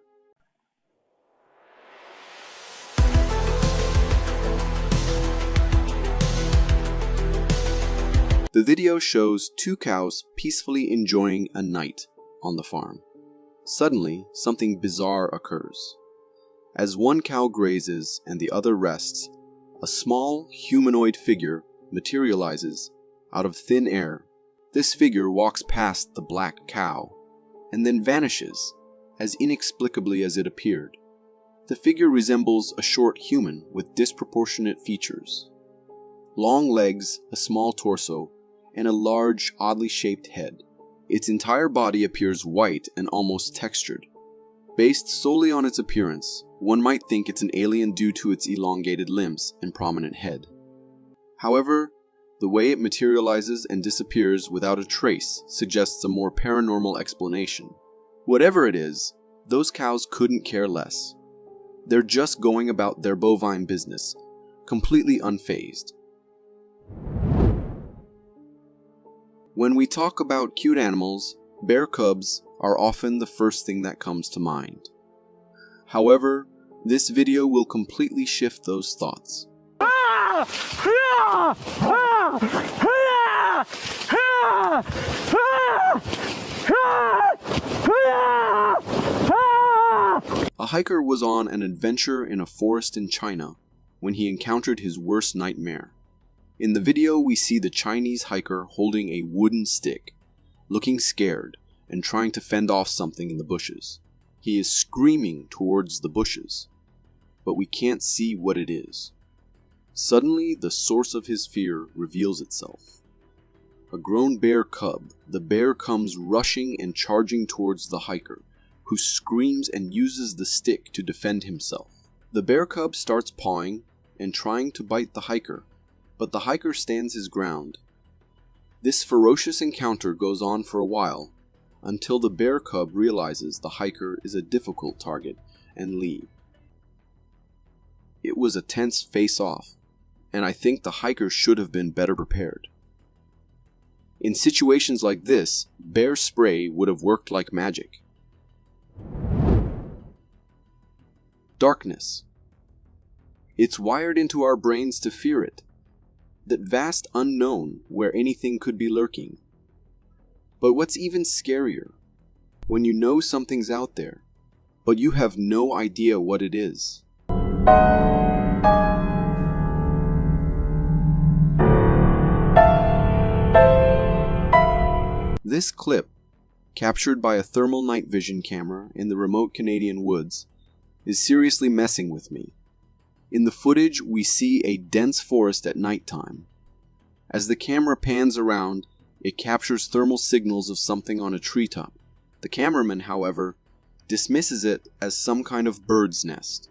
The video shows two cows peacefully enjoying a night on the farm. Suddenly, something bizarre occurs. As one cow grazes and the other rests, a small humanoid figure materializes out of thin air. This figure walks past the black cow and then vanishes as inexplicably as it appeared. The figure resembles a short human with disproportionate features. Long legs, a small torso, and a large, oddly shaped head. Its entire body appears white and almost textured. Based solely on its appearance, one might think it's an alien due to its elongated limbs and prominent head. However, the way it materializes and disappears without a trace suggests a more paranormal explanation. Whatever it is, those cows couldn't care less. They're just going about their bovine business, completely unfazed. When we talk about cute animals, bear cubs are often the first thing that comes to mind. However, this video will completely shift those thoughts. A hiker was on an adventure in a forest in China when he encountered his worst nightmare. In the video, we see the Chinese hiker holding a wooden stick, looking scared and trying to fend off something in the bushes. He is screaming towards the bushes, but we can't see what it is. Suddenly, the source of his fear reveals itself. A grown bear cub. The bear comes rushing and charging towards the hiker, who screams and uses the stick to defend himself. The bear cub starts pawing and trying to bite the hiker, but the hiker stands his ground. This ferocious encounter goes on for a while, until the bear cub realizes the hiker is a difficult target and leaves. It was a tense face-off, and I think the hiker should have been better prepared. In situations like this, bear spray would have worked like magic. Darkness. It's wired into our brains to fear it. That vast unknown where anything could be lurking. But what's even scarier, when you know something's out there, but you have no idea what it is. This clip, captured by a thermal night vision camera in the remote Canadian woods, is seriously messing with me. In the footage, we see a dense forest at nighttime. As the camera pans around, it captures thermal signals of something on a treetop. The cameraman, however, dismisses it as some kind of bird's nest.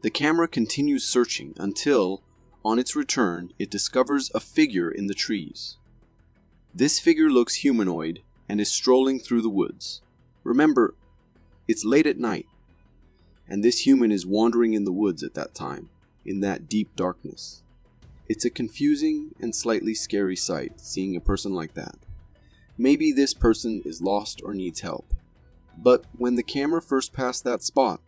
The camera continues searching until, on its return, it discovers a figure in the trees. This figure looks humanoid and is strolling through the woods. Remember, it's late at night, and this human is wandering in the woods at that time, in that deep darkness. It's a confusing and slightly scary sight, seeing a person like that. Maybe this person is lost or needs help. But when the camera first passed that spot,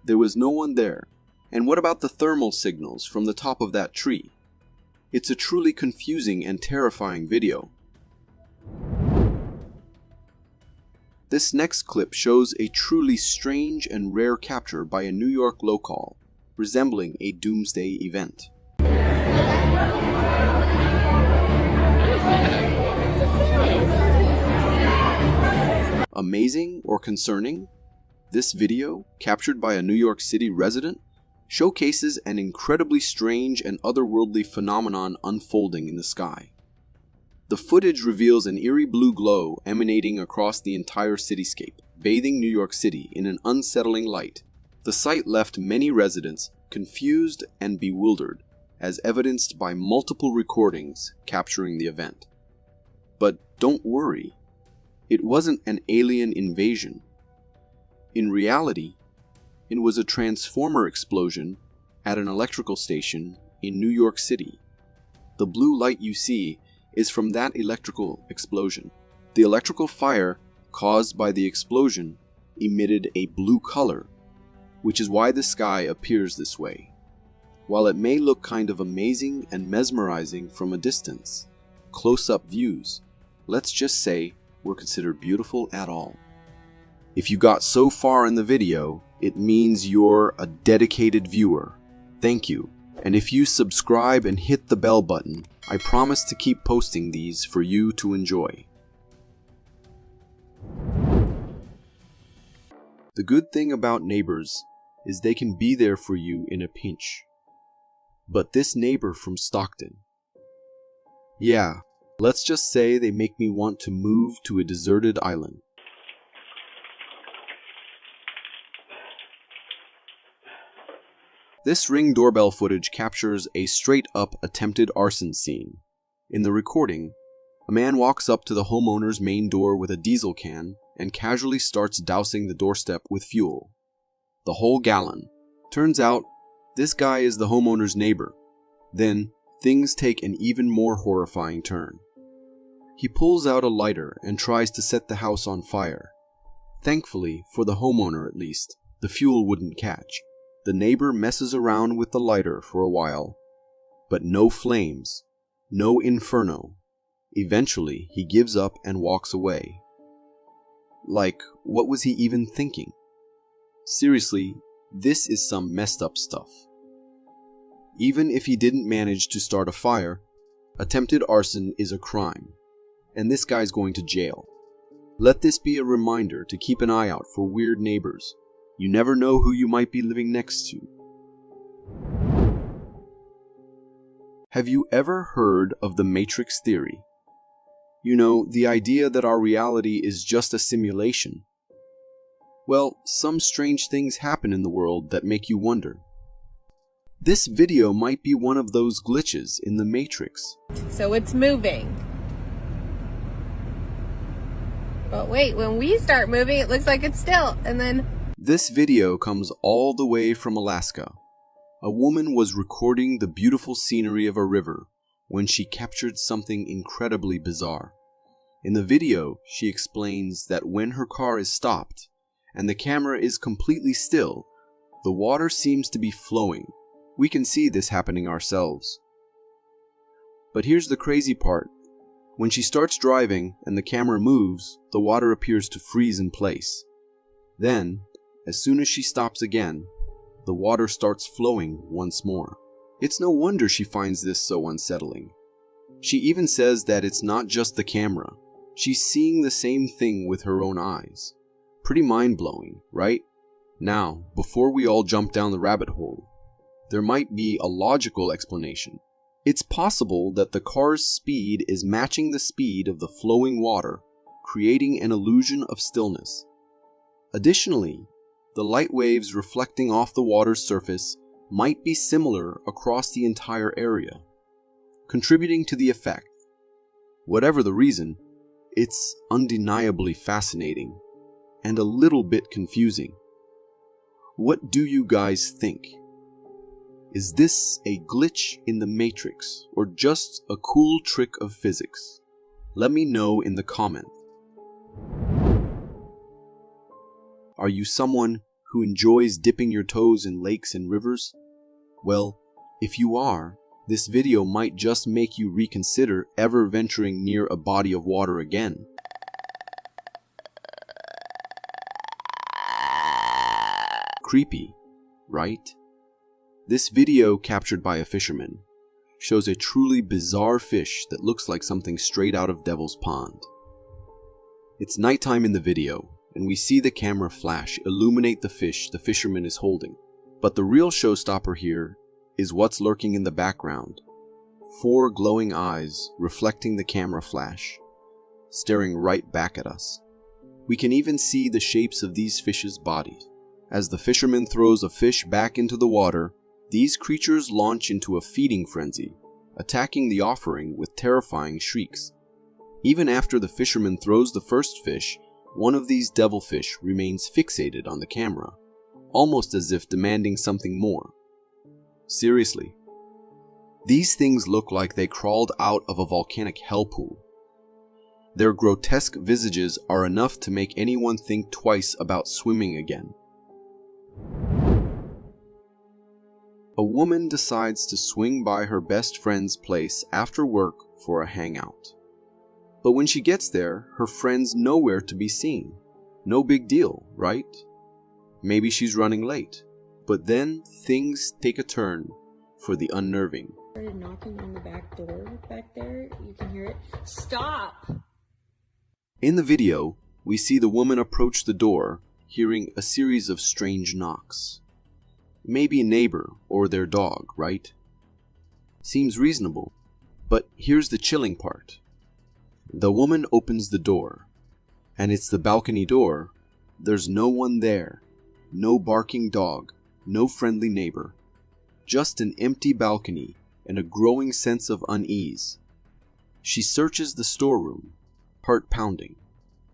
there was no one there. And what about the thermal signals from the top of that tree? It's a truly confusing and terrifying video. This next clip shows a truly strange and rare capture by a New York local. resembling a doomsday event. Amazing or concerning? This video, captured by a New York City resident, showcases an incredibly strange and otherworldly phenomenon unfolding in the sky. The footage reveals an eerie blue glow emanating across the entire cityscape, bathing New York City in an unsettling light. The sight left many residents confused and bewildered, as evidenced by multiple recordings capturing the event. But don't worry, it wasn't an alien invasion. In reality, it was a transformer explosion at an electrical station in New York City. The blue light you see is from that electrical explosion. The electrical fire caused by the explosion emitted a blue color, which is why the sky appears this way. While it may look kind of amazing and mesmerizing from a distance, close-up views, let's just say, were considered beautiful at all. If you got so far in the video, it means you're a dedicated viewer. Thank you. And if you subscribe and hit the bell button, I promise to keep posting these for you to enjoy. The good thing about neighbors is they can be there for you in a pinch. But this neighbor from Stockton, yeah, let's just say they make me want to move to a deserted island. This Ring doorbell footage captures a straight-up attempted arson scene. In the recording, a man walks up to the homeowner's main door with a diesel can and casually starts dousing the doorstep with fuel. The whole gallon. Turns out, this guy is the homeowner's neighbor. Then, things take an even more horrifying turn. He pulls out a lighter and tries to set the house on fire. Thankfully, for the homeowner at least, the fuel wouldn't catch. The neighbor messes around with the lighter for a while, but no flames, no inferno. Eventually, he gives up and walks away. Like, what was he even thinking? Seriously, this is some messed up stuff. Even if he didn't manage to start a fire, attempted arson is a crime, and this guy's going to jail. Let this be a reminder to keep an eye out for weird neighbors. You never know who you might be living next to. Have you ever heard of the Matrix theory? You know, the idea that our reality is just a simulation. Well, some strange things happen in the world that make you wonder. This video might be one of those glitches in the Matrix. So it's moving. But wait, when we start moving, it looks like it's still, and then... This video comes all the way from Alaska. A woman was recording the beautiful scenery of a river when she captured something incredibly bizarre. In the video, she explains that when her car is stopped and the camera is completely still, the water seems to be flowing. We can see this happening ourselves. But here's the crazy part. When she starts driving and the camera moves, the water appears to freeze in place. Then, as soon as she stops again, the water starts flowing once more. It's no wonder she finds this so unsettling. She even says that it's not just the camera. She's seeing the same thing with her own eyes. Pretty mind-blowing, right? Now, before we all jump down the rabbit hole, there might be a logical explanation. It's possible that the car's speed is matching the speed of the flowing water, creating an illusion of stillness. Additionally, the light waves reflecting off the water's surface might be similar across the entire area, contributing to the effect. Whatever the reason, it's undeniably fascinating and a little bit confusing. What do you guys think? Is this a glitch in the Matrix or just a cool trick of physics? Let me know in the comments. Are you someone who enjoys dipping your toes in lakes and rivers? Well, if you are, this video might just make you reconsider ever venturing near a body of water again. Creepy, right? This video, captured by a fisherman, shows a truly bizarre fish that looks like something straight out of Devil's Pond. It's nighttime in the video, and we see the camera flash illuminate the fish the fisherman is holding. But the real showstopper here is what's lurking in the background. 4 glowing eyes reflecting the camera flash, staring right back at us. We can even see the shapes of these fish's bodies. As the fisherman throws a fish back into the water, these creatures launch into a feeding frenzy, attacking the offering with terrifying shrieks. Even after the fisherman throws the first fish, one of these devilfish remains fixated on the camera, almost as if demanding something more. Seriously, these things look like they crawled out of a volcanic hell pool. Their grotesque visages are enough to make anyone think twice about swimming again. A woman decides to swing by her best friend's place after work for a hangout. But when she gets there, her friend's nowhere to be seen. No big deal, right? Maybe she's running late. But then things take a turn for the unnerving. Started knocking on the back door back there. You can hear it. Stop! In the video, we see the woman approach the door, hearing a series of strange knocks. Maybe a neighbor or their dog, right? Seems reasonable. But here's the chilling part. The woman opens the door, and it's the balcony door. There's no one there. No barking dog, no friendly neighbor. Just an empty balcony and a growing sense of unease. She searches the storeroom, heart pounding,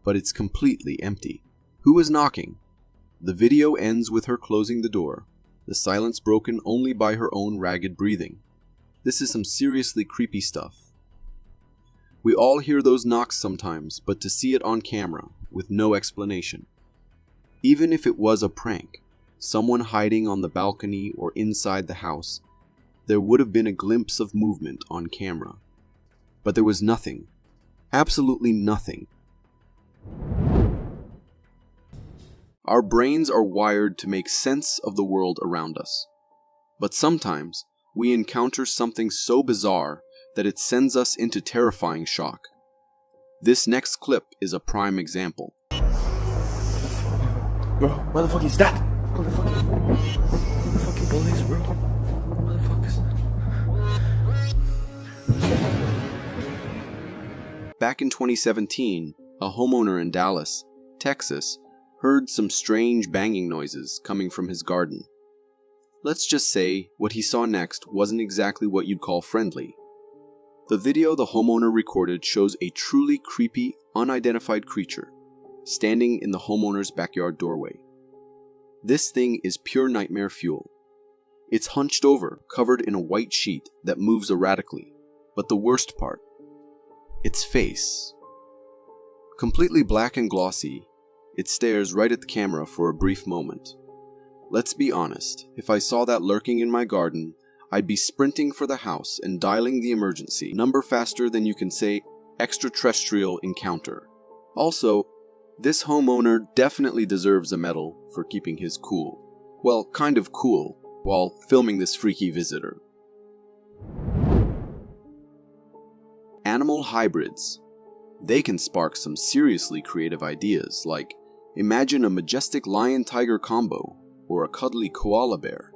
but it's completely empty. Who is knocking? The video ends with her closing the door, the silence broken only by her own ragged breathing. This is some seriously creepy stuff. We all hear those knocks sometimes, but to see it on camera, with no explanation. Even if it was a prank, someone hiding on the balcony or inside the house, there would have been a glimpse of movement on camera. But there was nothing. Absolutely nothing. Our brains are wired to make sense of the world around us. But sometimes, we encounter something so bizarre that it sends us into terrifying shock. This next clip is a prime example. Bro, what the fuck is that? What the fuck is... What the fucking police, bro? What the fuck is that? Back in 2017, a homeowner in Dallas, Texas, heard some strange banging noises coming from his garden. Let's just say what he saw next wasn't exactly what you'd call friendly. The video the homeowner recorded shows a truly creepy, unidentified creature standing in the homeowner's backyard doorway. This thing is pure nightmare fuel. It's hunched over, covered in a white sheet that moves erratically. But the worst part, its face. Completely black and glossy, it stares right at the camera for a brief moment. Let's be honest, if I saw that lurking in my garden, I'd be sprinting for the house and dialing the emergency number faster than you can say extraterrestrial encounter. Also, this homeowner definitely deserves a medal for keeping his cool. Well, kind of cool, while filming this freaky visitor. Animal hybrids. They can spark some seriously creative ideas, like imagine a majestic lion-tiger combo or a cuddly koala bear.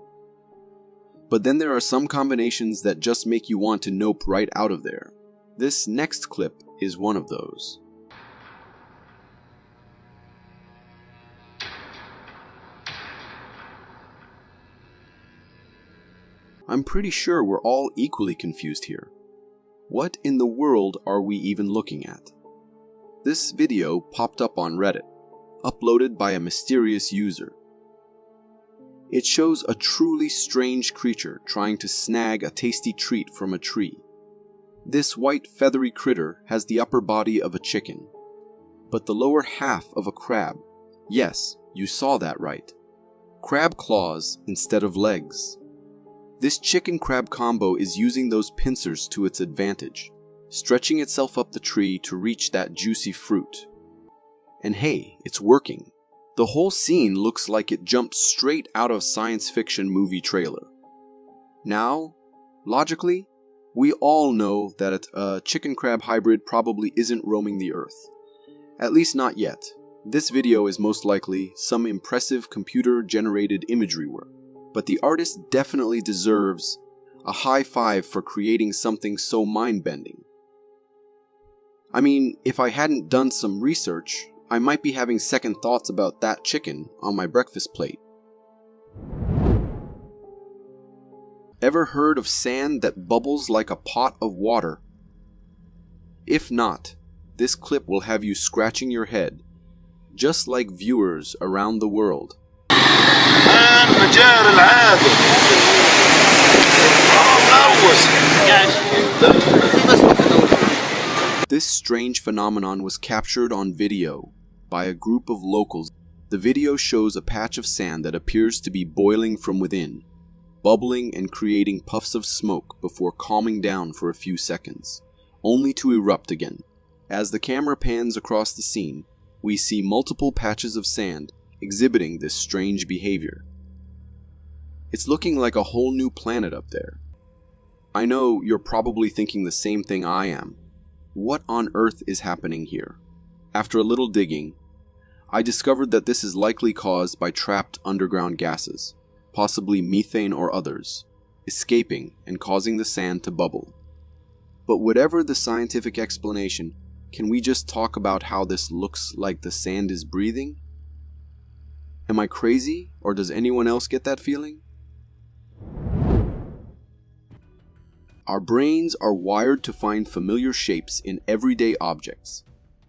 But then there are some combinations that just make you want to nope right out of there. This next clip is one of those. I'm pretty sure we're all equally confused here. What in the world are we even looking at? This video popped up on Reddit, uploaded by a mysterious user. It shows a truly strange creature trying to snag a tasty treat from a tree. This white feathery critter has the upper body of a chicken, but the lower half of a crab. Yes, you saw that right. Crab claws instead of legs. This chicken-crab combo is using those pincers to its advantage, stretching itself up the tree to reach that juicy fruit. And hey, it's working. The whole scene looks like it jumped straight out of a science fiction movie trailer. Now, logically, we all know that a chicken crab hybrid probably isn't roaming the earth. At least not yet. This video is most likely some impressive computer-generated imagery work, but the artist definitely deserves a high five for creating something so mind-bending. I mean, if I hadn't done some research, I might be having second thoughts about that chicken on my breakfast plate. Ever heard of sand that bubbles like a pot of water? If not, this clip will have you scratching your head, just like viewers around the world. This strange phenomenon was captured on video by a group of locals. The video shows a patch of sand that appears to be boiling from within, bubbling and creating puffs of smoke before calming down for a few seconds, only to erupt again. As the camera pans across the scene, we see multiple patches of sand exhibiting this strange behavior. It's looking like a whole new planet up there. I know you're probably thinking the same thing I am. What on earth is happening here? After a little digging, I discovered that this is likely caused by trapped underground gases, possibly methane or others, escaping and causing the sand to bubble. But whatever the scientific explanation, can we just talk about how this looks like the sand is breathing? Am I crazy, or does anyone else get that feeling? Our brains are wired to find familiar shapes in everyday objects,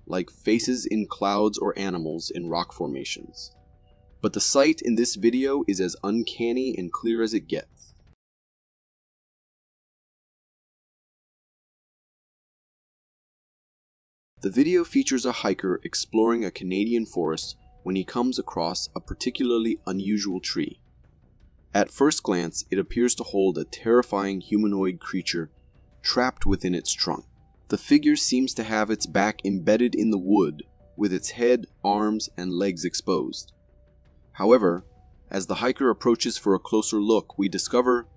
like faces in clouds or animals in rock formations. But the sight in this video is as uncanny and clear as it gets. The video features a hiker exploring a Canadian forest when he comes across a particularly unusual tree. At first glance, it appears to hold a terrifying humanoid creature trapped within its trunk. The figure seems to have its back embedded in the wood, with its head, arms, and legs exposed. However, as the hiker approaches for a closer look, we discover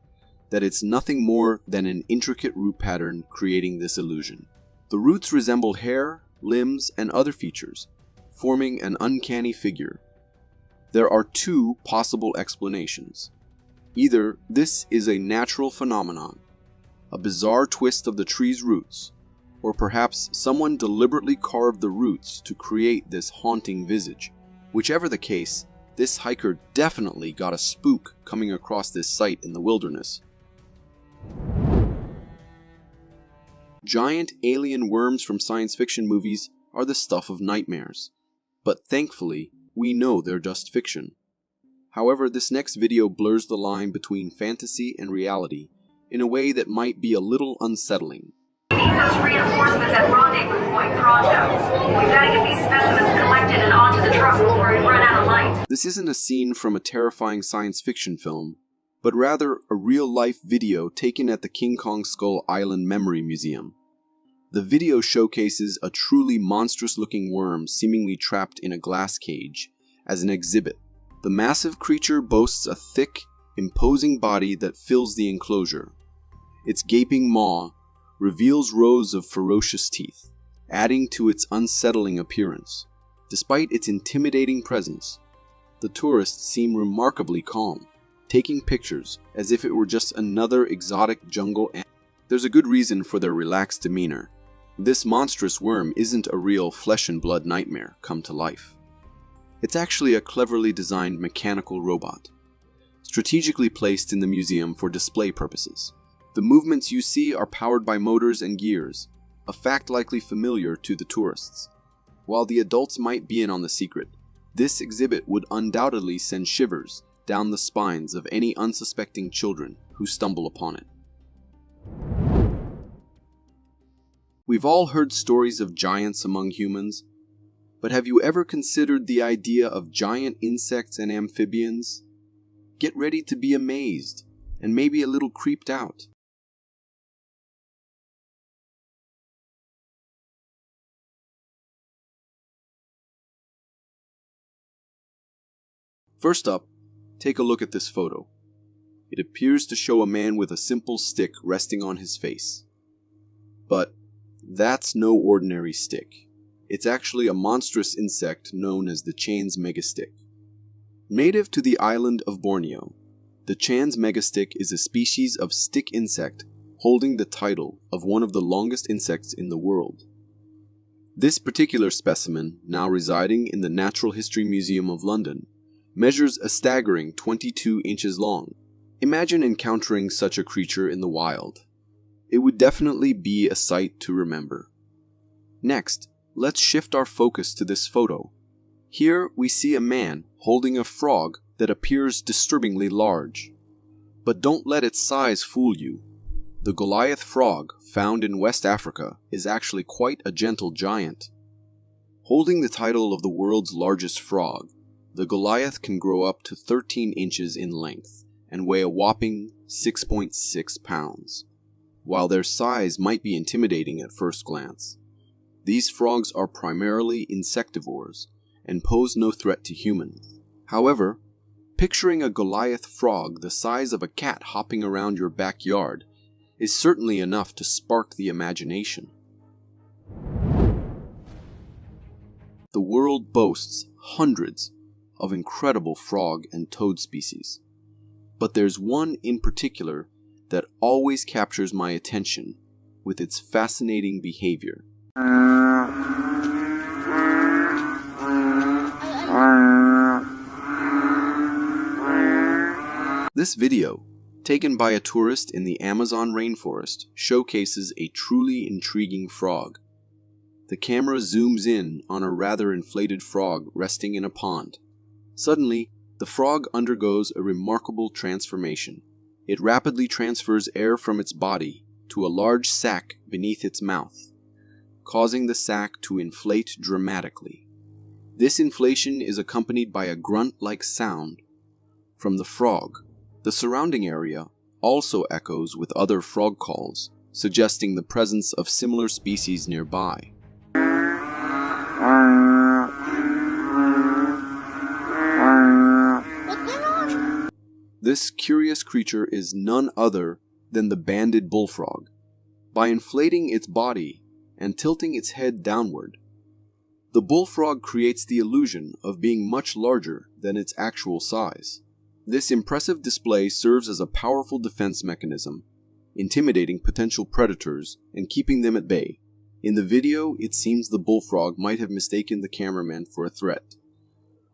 that it's nothing more than an intricate root pattern creating this illusion. The roots resemble hair, limbs, and other features, forming an uncanny figure. There are two possible explanations. Either this is a natural phenomenon, a bizarre twist of the tree's roots, or perhaps someone deliberately carved the roots to create this haunting visage. Whichever the case, this hiker definitely got a spook coming across this site in the wilderness. Giant alien worms from science fiction movies are the stuff of nightmares, but thankfully, we know they're just fiction. However, this next video blurs the line between fantasy and reality in a way that might be a little unsettling. We need those reinforcements at rendezvous point pronto. We've got to get these specimens collected and onto the truck before we run out of light. This isn't a scene from a terrifying science fiction film, but rather a real-life video taken at the King Kong Skull Island Memory Museum. The video showcases a truly monstrous-looking worm seemingly trapped in a glass cage as an exhibit. The massive creature boasts a thick, imposing body that fills the enclosure. Its gaping maw reveals rows of ferocious teeth, adding to its unsettling appearance. Despite its intimidating presence, the tourists seem remarkably calm, taking pictures as if it were just another exotic jungle animal. There's a good reason for their relaxed demeanor. This monstrous worm isn't a real flesh and blood nightmare come to life. It's actually a cleverly designed mechanical robot, strategically placed in the museum for display purposes. The movements you see are powered by motors and gears, a fact likely familiar to the tourists. While the adults might be in on the secret, this exhibit would undoubtedly send shivers down the spines of any unsuspecting children who stumble upon it. We've all heard stories of giants among humans, but have you ever considered the idea of giant insects and amphibians? Get ready to be amazed, and maybe a little creeped out. First up, take a look at this photo. It appears to show a man with a simple stick resting on his face. But that's no ordinary stick. It's actually a monstrous insect known as the Chan's megastick. Native to the island of Borneo, the Chan's megastick is a species of stick insect holding the title of one of the longest insects in the world. This particular specimen, now residing in the Natural History Museum of London, measures a staggering 22 inches long. Imagine encountering such a creature in the wild. It would definitely be a sight to remember. Next, let's shift our focus to this photo. Here we see a man holding a frog that appears disturbingly large. But don't let its size fool you. The Goliath frog, found in West Africa, is actually quite a gentle giant. Holding the title of the world's largest frog, the Goliath can grow up to 13 inches in length and weigh a whopping 6.6 pounds. While their size might be intimidating at first glance, these frogs are primarily insectivores and pose no threat to humans. However, picturing a Goliath frog the size of a cat hopping around your backyard is certainly enough to spark the imagination. The world boasts hundreds of incredible frog and toad species, but there's one in particular that always captures my attention with its fascinating behavior. This video, taken by a tourist in the Amazon rainforest, showcases a truly intriguing frog. The camera zooms in on a rather inflated frog resting in a pond. Suddenly, the frog undergoes a remarkable transformation. It rapidly transfers air from its body to a large sac beneath its mouth, causing the sac to inflate dramatically. This inflation is accompanied by a grunt-like sound from the frog. The surrounding area also echoes with other frog calls, suggesting the presence of similar species nearby. This curious creature is none other than the banded bullfrog. By inflating its body and tilting its head downward, the bullfrog creates the illusion of being much larger than its actual size. This impressive display serves as a powerful defense mechanism, intimidating potential predators and keeping them at bay. In the video, it seems the bullfrog might have mistaken the cameraman for a threat,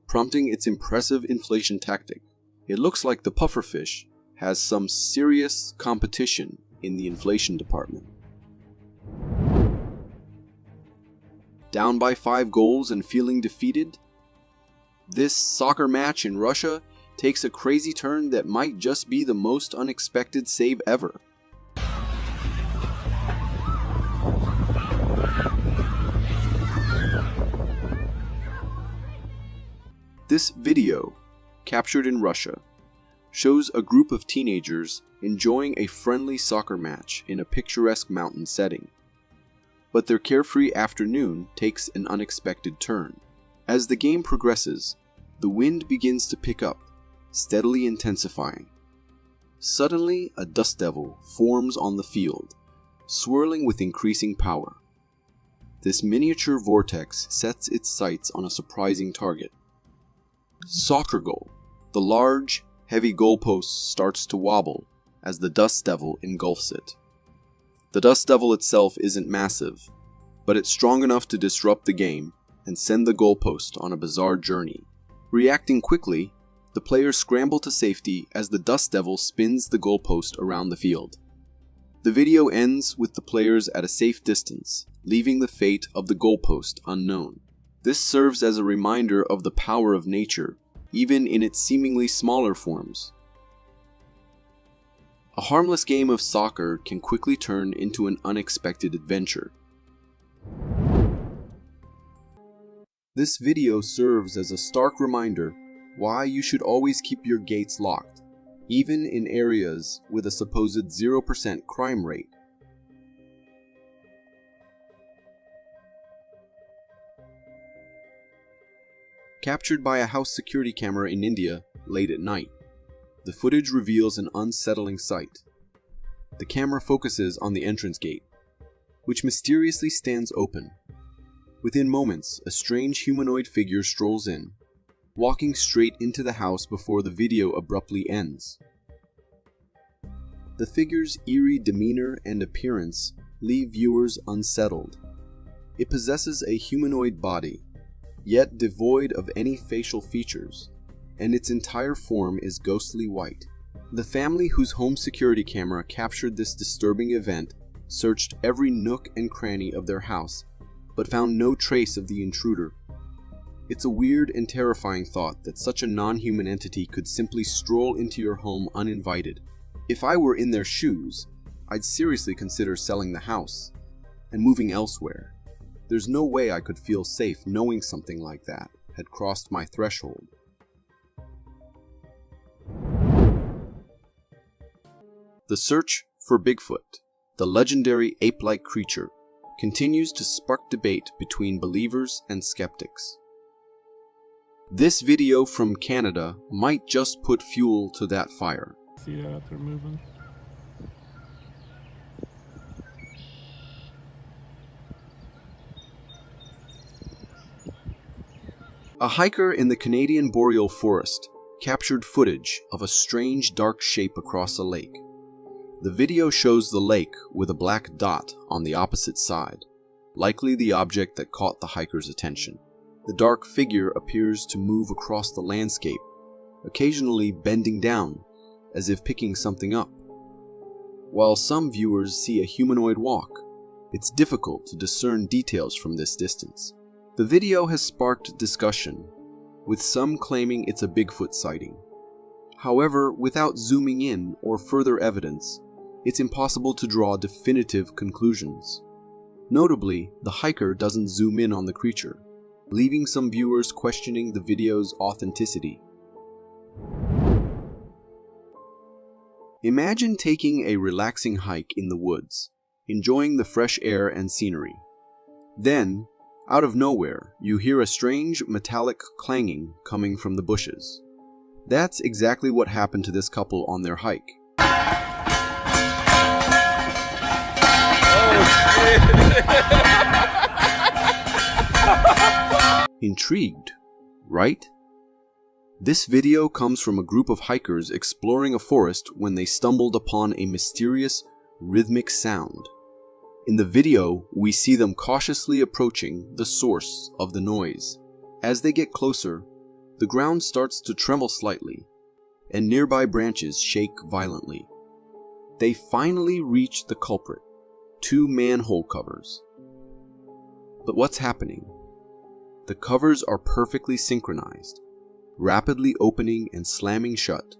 prompting its impressive inflation tactic. It looks like the pufferfish has some serious competition in the inflation department. Down by 5 goals and feeling defeated, this soccer match in Russia takes a crazy turn that might just be the most unexpected save ever. This video, captured in Russia, shows a group of teenagers enjoying a friendly soccer match in a picturesque mountain setting. But their carefree afternoon takes an unexpected turn. As the game progresses, the wind begins to pick up, steadily intensifying. Suddenly, a dust devil forms on the field, swirling with increasing power. This miniature vortex sets its sights on a surprising target. Soccer goal. The large, heavy goalpost starts to wobble as the dust devil engulfs it. The dust devil itself isn't massive, but it's strong enough to disrupt the game and send the goalpost on a bizarre journey. Reacting quickly, the players scramble to safety as the dust devil spins the goalpost around the field. The video ends with the players at a safe distance, leaving the fate of the goalpost unknown. This serves as a reminder of the power of nature, even in its seemingly smaller forms. A harmless game of soccer can quickly turn into an unexpected adventure. This video serves as a stark reminder why you should always keep your gates locked, even in areas with a supposed 0% crime rate. Captured by a house security camera in India late at night. the footage reveals an unsettling sight. The camera focuses on the entrance gate, which mysteriously stands open. Within moments, a strange humanoid figure strolls in, walking straight into the house before the video abruptly ends. The figure's eerie demeanor and appearance leave viewers unsettled. It possesses a humanoid body, yet devoid of any facial features, and its entire form is ghostly white. The family whose home security camera captured this disturbing event searched every nook and cranny of their house, but found no trace of the intruder. It's a weird and terrifying thought that such a non-human entity could simply stroll into your home uninvited. If I were in their shoes, I'd seriously consider selling the house and moving elsewhere. There's no way I could feel safe knowing something like that had crossed my threshold. The search for Bigfoot, the legendary ape-like creature, continues to spark debate between believers and skeptics. This video from Canada might just put fuel to that fire. See that they're moving. A hiker in the Canadian boreal forest captured footage of a strange dark shape across a lake. The video shows the lake with a black dot on the opposite side, likely the object that caught the hiker's attention. The dark figure appears to move across the landscape, occasionally bending down as if picking something up. While some viewers see a humanoid walk, it's difficult to discern details from this distance. The video has sparked discussion, with some claiming it's a Bigfoot sighting. However, without zooming in or further evidence, it's impossible to draw definitive conclusions. Notably, the hiker doesn't zoom in on the creature, leaving some viewers questioning the video's authenticity. Imagine taking a relaxing hike in the woods, enjoying the fresh air and scenery. Then, out of nowhere, you hear a strange metallic clanging coming from the bushes. That's exactly what happened to this couple on their hike. Intrigued, right? This video comes from a group of hikers exploring a forest when they stumbled upon a mysterious, rhythmic sound. In the video, we see them cautiously approaching the source of the noise. As they get closer, the ground starts to tremble slightly, and nearby branches shake violently. They finally reach the culprit, 2 manhole covers. But what's happening? The covers are perfectly synchronized, rapidly opening and slamming shut,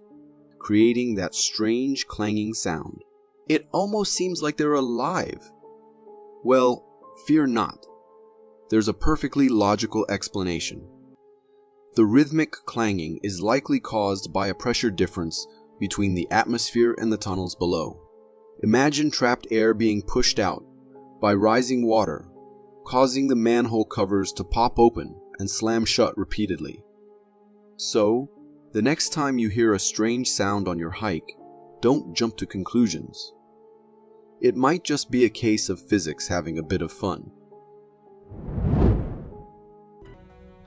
creating that strange clanging sound. It almost seems like they're alive. Well, fear not. There's a perfectly logical explanation. The rhythmic clanging is likely caused by a pressure difference between the atmosphere and the tunnels below. Imagine trapped air being pushed out by rising water, causing the manhole covers to pop open and slam shut repeatedly. So, the next time you hear a strange sound on your hike, don't jump to conclusions. It might just be a case of physics having a bit of fun.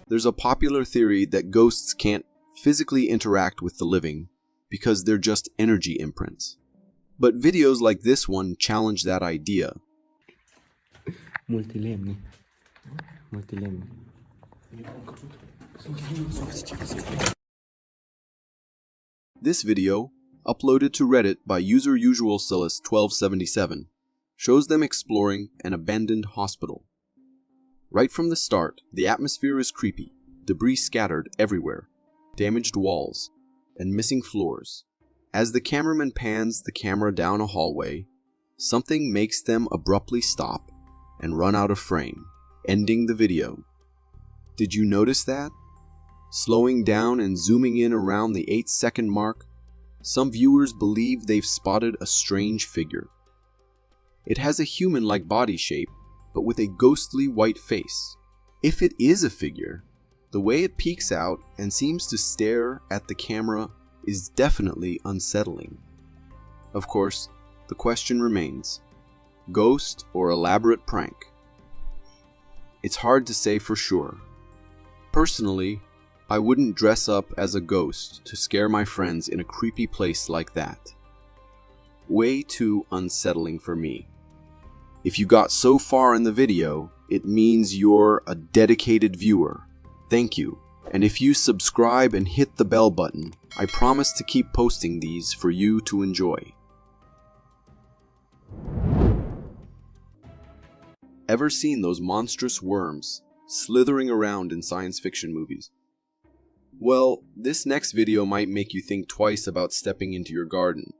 There's a popular theory that ghosts can't physically interact with the living because they're just energy imprints. But videos like this one challenge that idea. Multilem. This video, uploaded to Reddit by user usualsillis1277, shows them exploring an abandoned hospital. Right from the start, the atmosphere is creepy, debris scattered everywhere, damaged walls, and missing floors. As the cameraman pans the camera down a hallway, something makes them abruptly stop and run out of frame, ending the video. Did you notice that? Slowing down and zooming in around the 8-second mark, some viewers believe they've spotted a strange figure. It has a human-like body shape, but with a ghostly white face. If it is a figure, the way it peeks out and seems to stare at the camera is definitely unsettling. Of course, the question remains, ghost or elaborate prank? It's hard to say for sure. Personally, I wouldn't dress up as a ghost to scare my friends in a creepy place like that. Way too unsettling for me. If you got so far in the video, it means you're a dedicated viewer. Thank you. And if you subscribe and hit the bell button, I promise to keep posting these for you to enjoy. Ever seen those monstrous worms slithering around in science fiction movies? Well, this next video might make you think twice about stepping into your garden.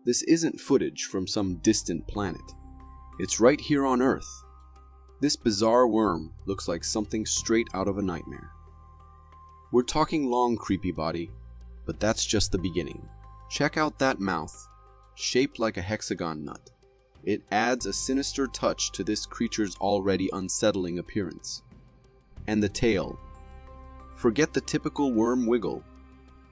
This isn't footage from some distant planet. It's right here on Earth. This bizarre worm looks like something straight out of a nightmare. We're talking long creepy body, but that's just the beginning. Check out that mouth, shaped like a hexagon nut. It adds a sinister touch to this creature's already unsettling appearance. And the tail. Forget the typical worm wiggle.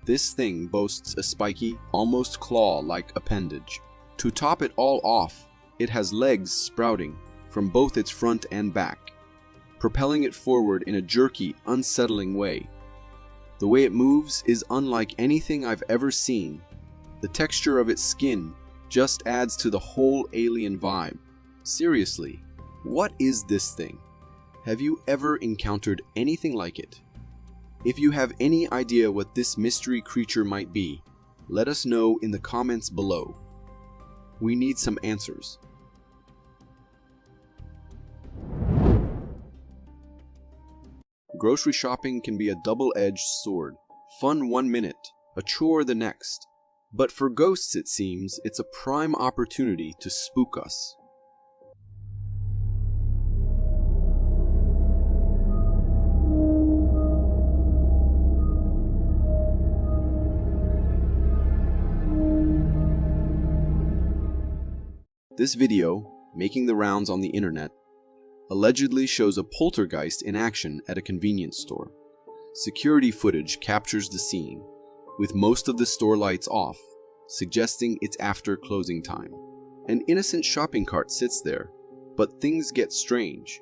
This thing boasts a spiky, almost claw-like appendage. To top it all off, it has legs sprouting from both its front and back, propelling it forward in a jerky, unsettling way. The way it moves is unlike anything I've ever seen. The texture of its skin just adds to the whole alien vibe. Seriously, what is this thing? Have you ever encountered anything like it? If you have any idea what this mystery creature might be, let us know in the comments below. We need some answers. Grocery shopping can be a double-edged sword. Fun 1 minute, a chore the next. But for ghosts, it seems, it's a prime opportunity to spook us. This video, making the rounds on the internet, allegedly shows a poltergeist in action at a convenience store. Security footage captures the scene, with most of the store lights off, suggesting it's after closing time. An innocent shopping cart sits there, but things get strange.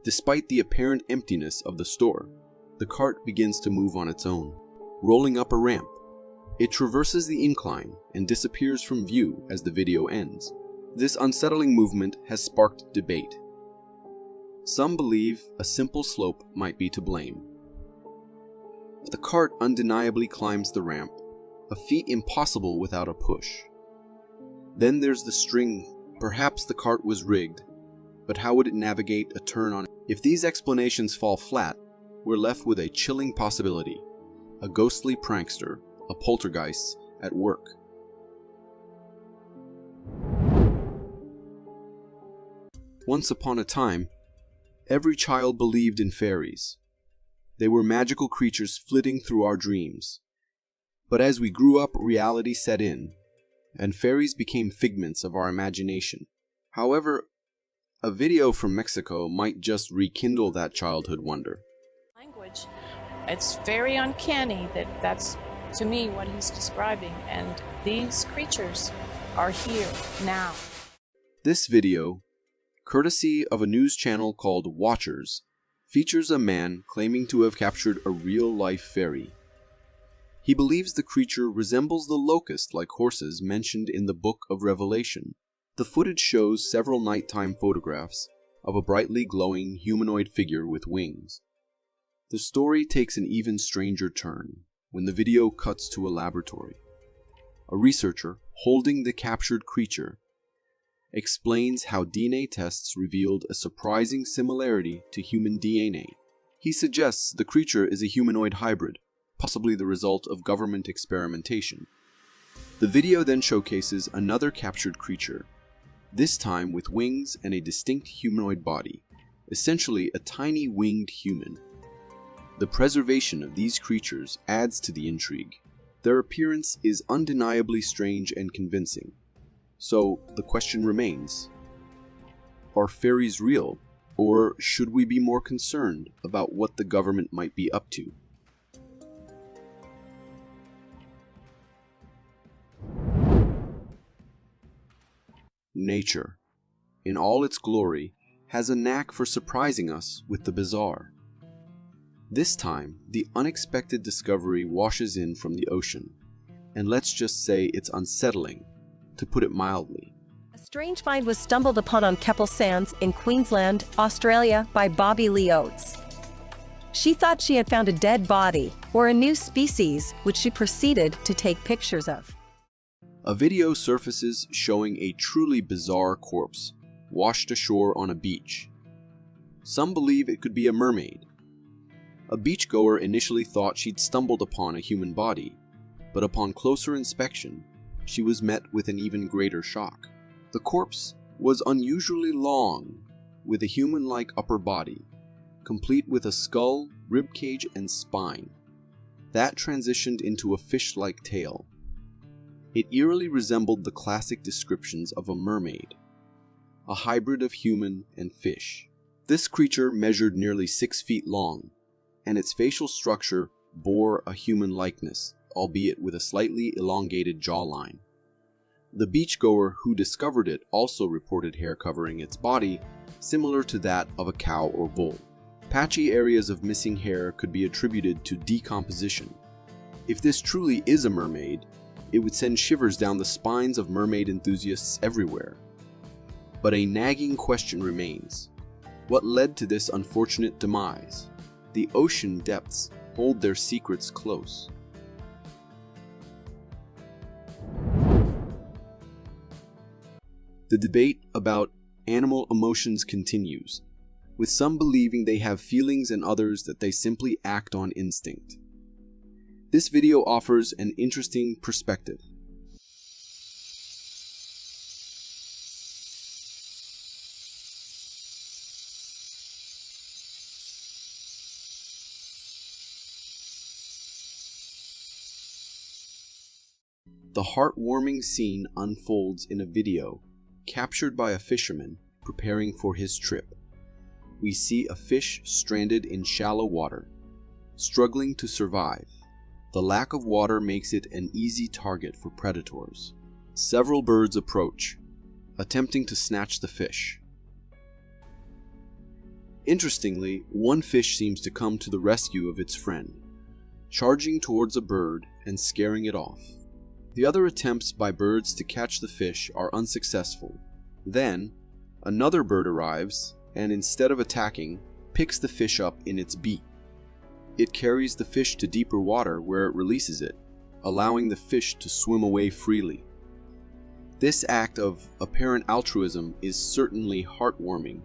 Despite the apparent emptiness of the store, the cart begins to move on its own, rolling up a ramp. It traverses the incline and disappears from view as the video ends. This unsettling movement has sparked debate. Some believe a simple slope might be to blame. The cart undeniably climbs the ramp, a feat impossible without a push. Then there's the string. Perhaps the cart was rigged, but how would it navigate a turn on it? If these explanations fall flat, we're left with a chilling possibility: a ghostly prankster, a poltergeist at work. Once upon a time, every child believed in fairies. They were magical creatures flitting through our dreams. But as we grew up, reality set in, and fairies became figments of our imagination. However, a video from Mexico might just rekindle that childhood wonder. Language. It's very uncanny that's to me what he's describing, and these creatures are here now. This video, courtesy of a news channel called Watchers, features a man claiming to have captured a real-life fairy. He believes the creature resembles the locust-like horses mentioned in the Book of Revelation. The footage shows several nighttime photographs of a brightly glowing humanoid figure with wings. The story takes an even stranger turn when the video cuts to a laboratory. A researcher, holding the captured creature, explains how DNA tests revealed a surprising similarity to human DNA. He suggests the creature is a humanoid hybrid, possibly the result of government experimentation. The video then showcases another captured creature, this time with wings and a distinct humanoid body, essentially a tiny winged human. The preservation of these creatures adds to the intrigue. Their appearance is undeniably strange and convincing. So the question remains, Are fairies real, or should we be more concerned about what the government might be up to? Nature, in all its glory, has a knack for surprising us with the bizarre. This time, the unexpected discovery washes in from the ocean, and let's just say it's unsettling, to put it mildly. A strange find was stumbled upon on Keppel Sands in Queensland, Australia by Bobby Lee Oates. She thought she had found a dead body, or a new species, which she proceeded to take pictures of. A video surfaces showing a truly bizarre corpse washed ashore on a beach. Some believe it could be a mermaid. A beachgoer initially thought she'd stumbled upon a human body, but upon closer inspection, she was met with an even greater shock. The corpse was unusually long, with a human-like upper body, complete with a skull, ribcage, and spine. That transitioned into a fish-like tail. It eerily resembled the classic descriptions of a mermaid, a hybrid of human and fish. This creature measured nearly 6 feet long, and its facial structure bore a human likeness, albeit with a slightly elongated jawline. The beachgoer who discovered it also reported hair covering its body, similar to that of a cow or bull. Patchy areas of missing hair could be attributed to decomposition. If this truly is a mermaid, it would send shivers down the spines of mermaid enthusiasts everywhere. But a nagging question remains. What led to this unfortunate demise? The ocean depths hold their secrets close. The debate about animal emotions continues, with some believing they have feelings and others that they simply act on instinct. This video offers an interesting perspective. The heartwarming scene unfolds in a video captured by a fisherman preparing for his trip. We see a fish stranded in shallow water, struggling to survive. The lack of water makes it an easy target for predators. Several birds approach, attempting to snatch the fish. Interestingly, one fish seems to come to the rescue of its friend, charging towards a bird and scaring it off. The other attempts by birds to catch the fish are unsuccessful. Then, another bird arrives and instead of attacking, picks the fish up in its beak. It carries the fish to deeper water where it releases it, allowing the fish to swim away freely. This act of apparent altruism is certainly heartwarming,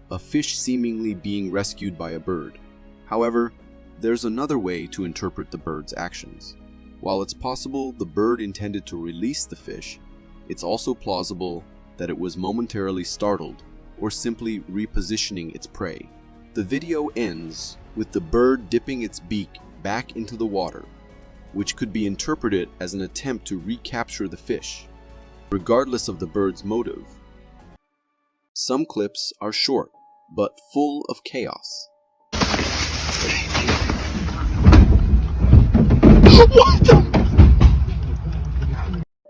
a fish seemingly being rescued by a bird. However, there's another way to interpret the bird's actions. While it's possible the bird intended to release the fish, it's also plausible that it was momentarily startled or simply repositioning its prey. The video ends with the bird dipping its beak back into the water, which could be interpreted as an attempt to recapture the fish, regardless of the bird's motive. Some clips are short, but full of chaos. What the?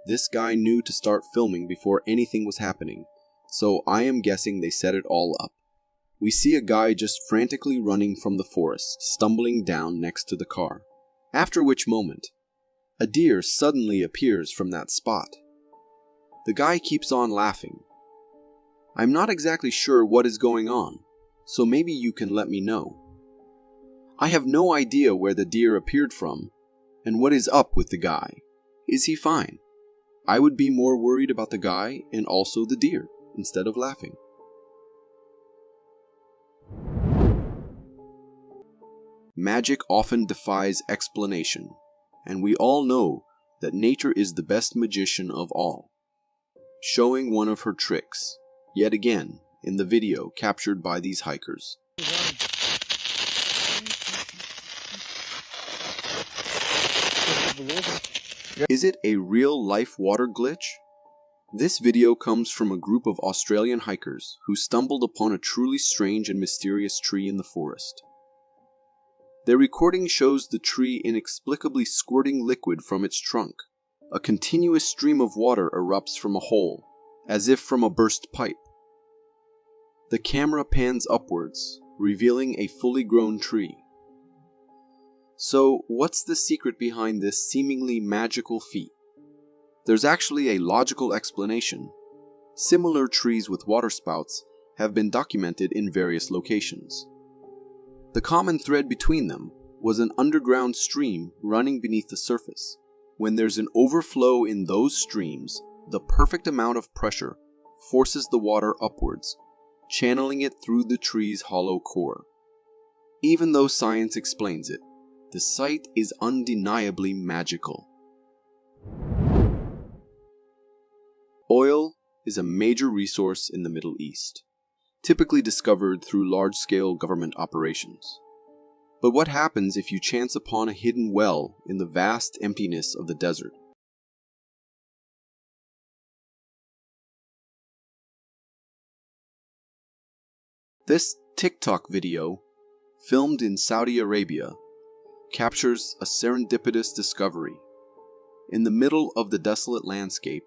This guy knew to start filming before anything was happening, so I am guessing they set it all up. We see a guy just frantically running from the forest, stumbling down next to the car. After which moment, a deer suddenly appears from that spot. The guy keeps on laughing. I'm not exactly sure what is going on, so maybe you can let me know. I have no idea where the deer appeared from, and what is up with the guy. Is he fine? I would be more worried about the guy and also the deer, instead of laughing. Magic often defies explanation, and we all know that nature is the best magician of all, showing one of her tricks, yet again, in the video captured by these hikers. Is it a real-life water glitch? This video comes from a group of Australian hikers who stumbled upon a truly strange and mysterious tree in the forest. Their recording shows the tree inexplicably squirting liquid from its trunk. A continuous stream of water erupts from a hole, as if from a burst pipe. The camera pans upwards, revealing a fully grown tree. So, what's the secret behind this seemingly magical feat? There's actually a logical explanation. Similar trees with waterspouts have been documented in various locations. The common thread between them was an underground stream running beneath the surface. When there's an overflow in those streams, the perfect amount of pressure forces the water upwards, channeling it through the tree's hollow core. Even though science explains it, the sight is undeniably magical. Oil is a major resource in the Middle East, typically discovered through large-scale government operations. But what happens if you chance upon a hidden well in the vast emptiness of the desert? This TikTok video, filmed in Saudi Arabia, captures a serendipitous discovery. In the middle of the desolate landscape,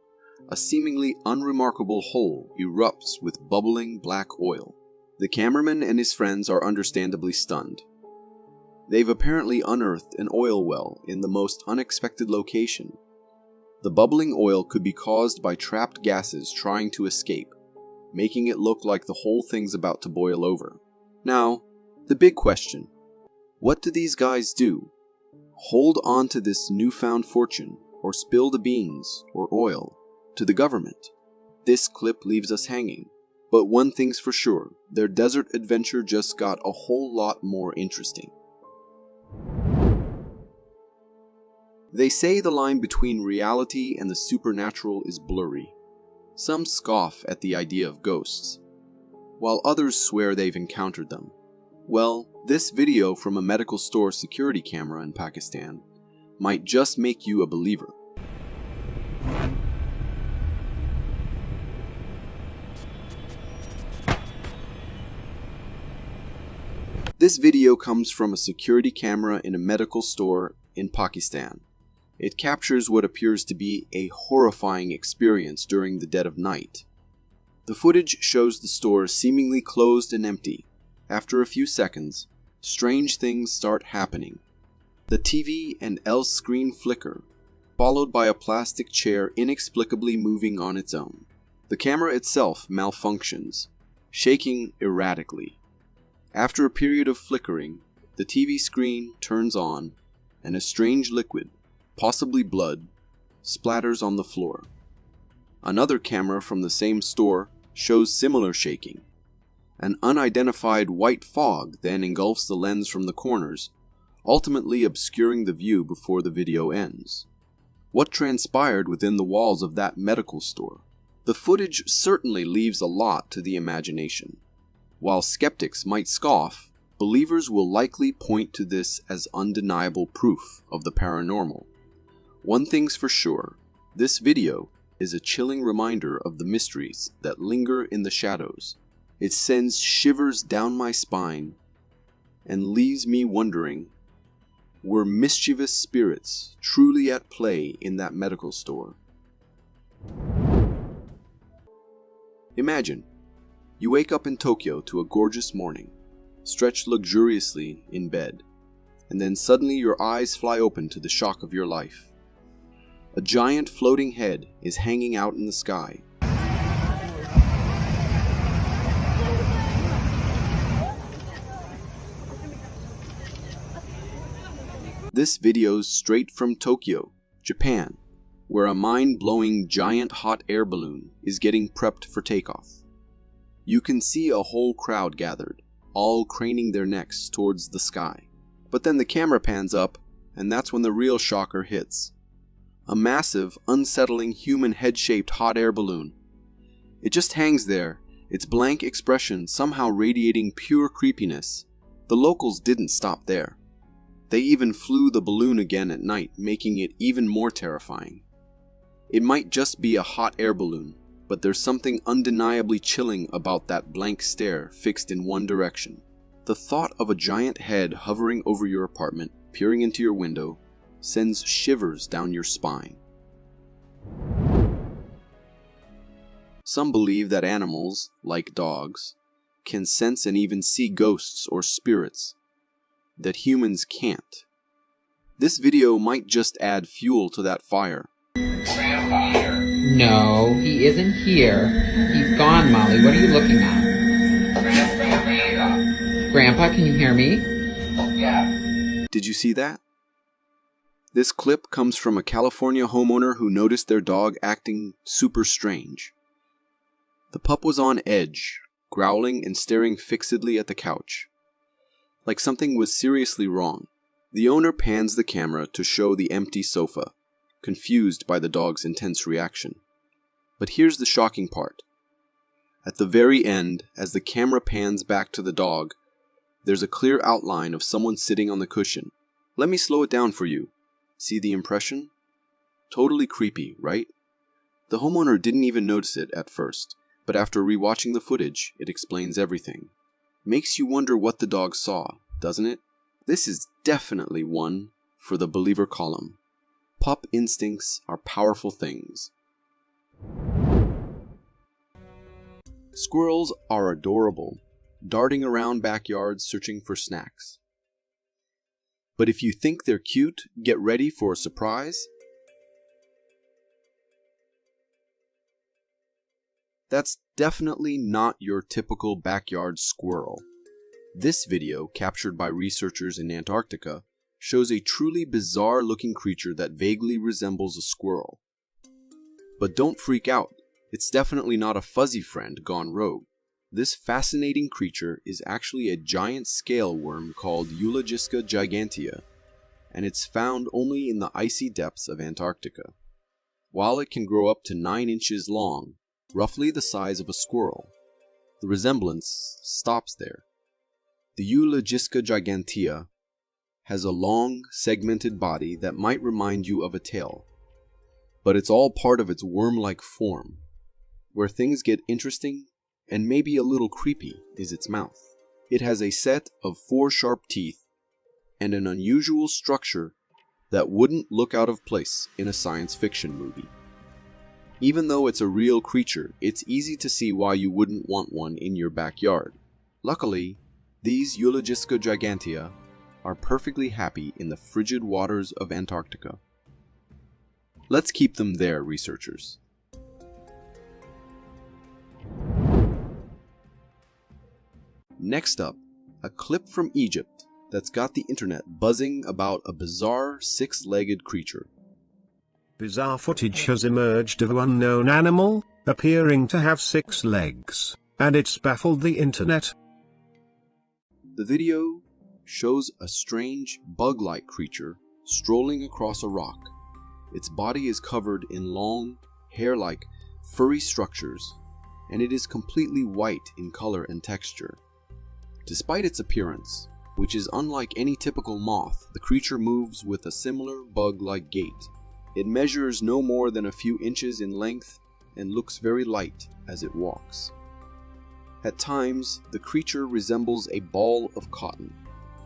a seemingly unremarkable hole erupts with bubbling black oil. The cameraman and his friends are understandably stunned. They've apparently unearthed an oil well in the most unexpected location. The bubbling oil could be caused by trapped gases trying to escape, making it look like the whole thing's about to boil over. Now, the big question: what do these guys do? Hold on to this newfound fortune, or spill the beans, or oil, to the government? This clip leaves us hanging. But one thing's for sure, their desert adventure just got a whole lot more interesting. They say the line between reality and the supernatural is blurry. Some scoff at the idea of ghosts, while others swear they've encountered them. Well, this video from a medical store security camera in Pakistan might just make you a believer. This video comes from a security camera in a medical store in Pakistan. It captures what appears to be a horrifying experience during the dead of night. The footage shows the store seemingly closed and empty. After a few seconds, strange things start happening. The TV and L screen flicker, followed by a plastic chair inexplicably moving on its own. The camera itself malfunctions, shaking erratically. After a period of flickering, the TV screen turns on, and a strange liquid, possibly blood, splatters on the floor. Another camera from the same store shows similar shaking. An unidentified white fog then engulfs the lens from the corners, ultimately obscuring the view before the video ends. What transpired within the walls of that medical store? The footage certainly leaves a lot to the imagination. While skeptics might scoff, believers will likely point to this as undeniable proof of the paranormal. One thing's for sure, this video is a chilling reminder of the mysteries that linger in the shadows. It sends shivers down my spine and leaves me wondering, were mischievous spirits truly at play in that medical store? Imagine, you wake up in Tokyo to a gorgeous morning, stretched luxuriously in bed, and then suddenly your eyes fly open to the shock of your life. A giant floating head is hanging out in the sky. This video's straight from Tokyo, Japan, where a mind-blowing giant hot air balloon is getting prepped for takeoff. You can see a whole crowd gathered, all craning their necks towards the sky. But then the camera pans up, and that's when the real shocker hits. A massive, unsettling human head-shaped hot air balloon. It just hangs there, its blank expression somehow radiating pure creepiness. The locals didn't stop there. They even flew the balloon again at night, making it even more terrifying. It might just be a hot air balloon, but there's something undeniably chilling about that blank stare fixed in one direction. The thought of a giant head hovering over your apartment, peering into your window, sends shivers down your spine. Some believe that animals, like dogs, can sense and even see ghosts or spirits that humans can't. This video might just add fuel to that fire. No, he isn't here. He's gone, Molly. What are you looking at? Grandpa, can you hear me? Yeah. Did you see that? This clip comes from a California homeowner who noticed their dog acting super strange. The pup was on edge, growling and staring fixedly at the couch, like something was seriously wrong. The owner pans the camera to show the empty sofa, confused by the dog's intense reaction. But here's the shocking part. At the very end, as the camera pans back to the dog, there's a clear outline of someone sitting on the cushion. Let me slow it down for you. See the impression? Totally creepy, right? The homeowner didn't even notice it at first, but after rewatching the footage, it explains everything. Makes you wonder what the dog saw, doesn't it? This is definitely one for the believer column. Pup instincts are powerful things. Squirrels are adorable, darting around backyards searching for snacks. But if you think they're cute, get ready for a surprise. That's definitely not your typical backyard squirrel. This video, captured by researchers in Antarctica, shows a truly bizarre-looking creature that vaguely resembles a squirrel. But don't freak out, it's definitely not a fuzzy friend gone rogue. This fascinating creature is actually a giant scale worm called Eulogisca gigantea, and it's found only in the icy depths of Antarctica. While it can grow up to 9 inches long, roughly the size of a squirrel, the resemblance stops there. The Eulogisca gigantea has a long, segmented body that might remind you of a tail, but it's all part of its worm-like form. Where things get interesting and maybe a little creepy is its mouth. It has a set of 4 sharp teeth and an unusual structure that wouldn't look out of place in a science fiction movie. Even though it's a real creature, it's easy to see why you wouldn't want one in your backyard. Luckily, these Eulogisca gigantea are perfectly happy in the frigid waters of Antarctica. Let's keep them there, researchers. Next up, a clip from Egypt that's got the internet buzzing about a bizarre 6-legged creature. Bizarre footage has emerged of an unknown animal, appearing to have 6 legs, and it's baffled the internet. The video shows a strange, bug-like creature strolling across a rock. Its body is covered in long, hair-like, furry structures, and it is completely white in color and texture. Despite its appearance, which is unlike any typical moth, the creature moves with a similar bug-like gait. It measures no more than a few inches in length and looks very light as it walks. At times, the creature resembles a ball of cotton,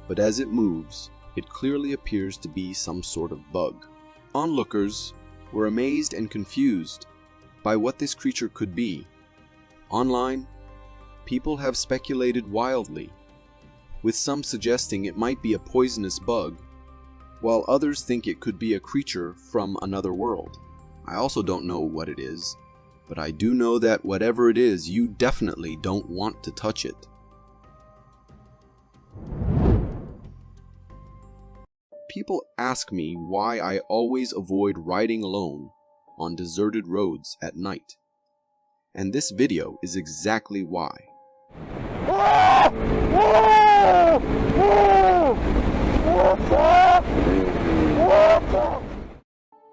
but as it moves, it clearly appears to be some sort of bug. Onlookers were amazed and confused by what this creature could be. Online, people have speculated wildly, with some suggesting it might be a poisonous bug, while others think it could be a creature from another world. I also don't know what it is, but I do know that whatever it is, you definitely don't want to touch it. People ask me why I always avoid riding alone on deserted roads at night, and this video is exactly why.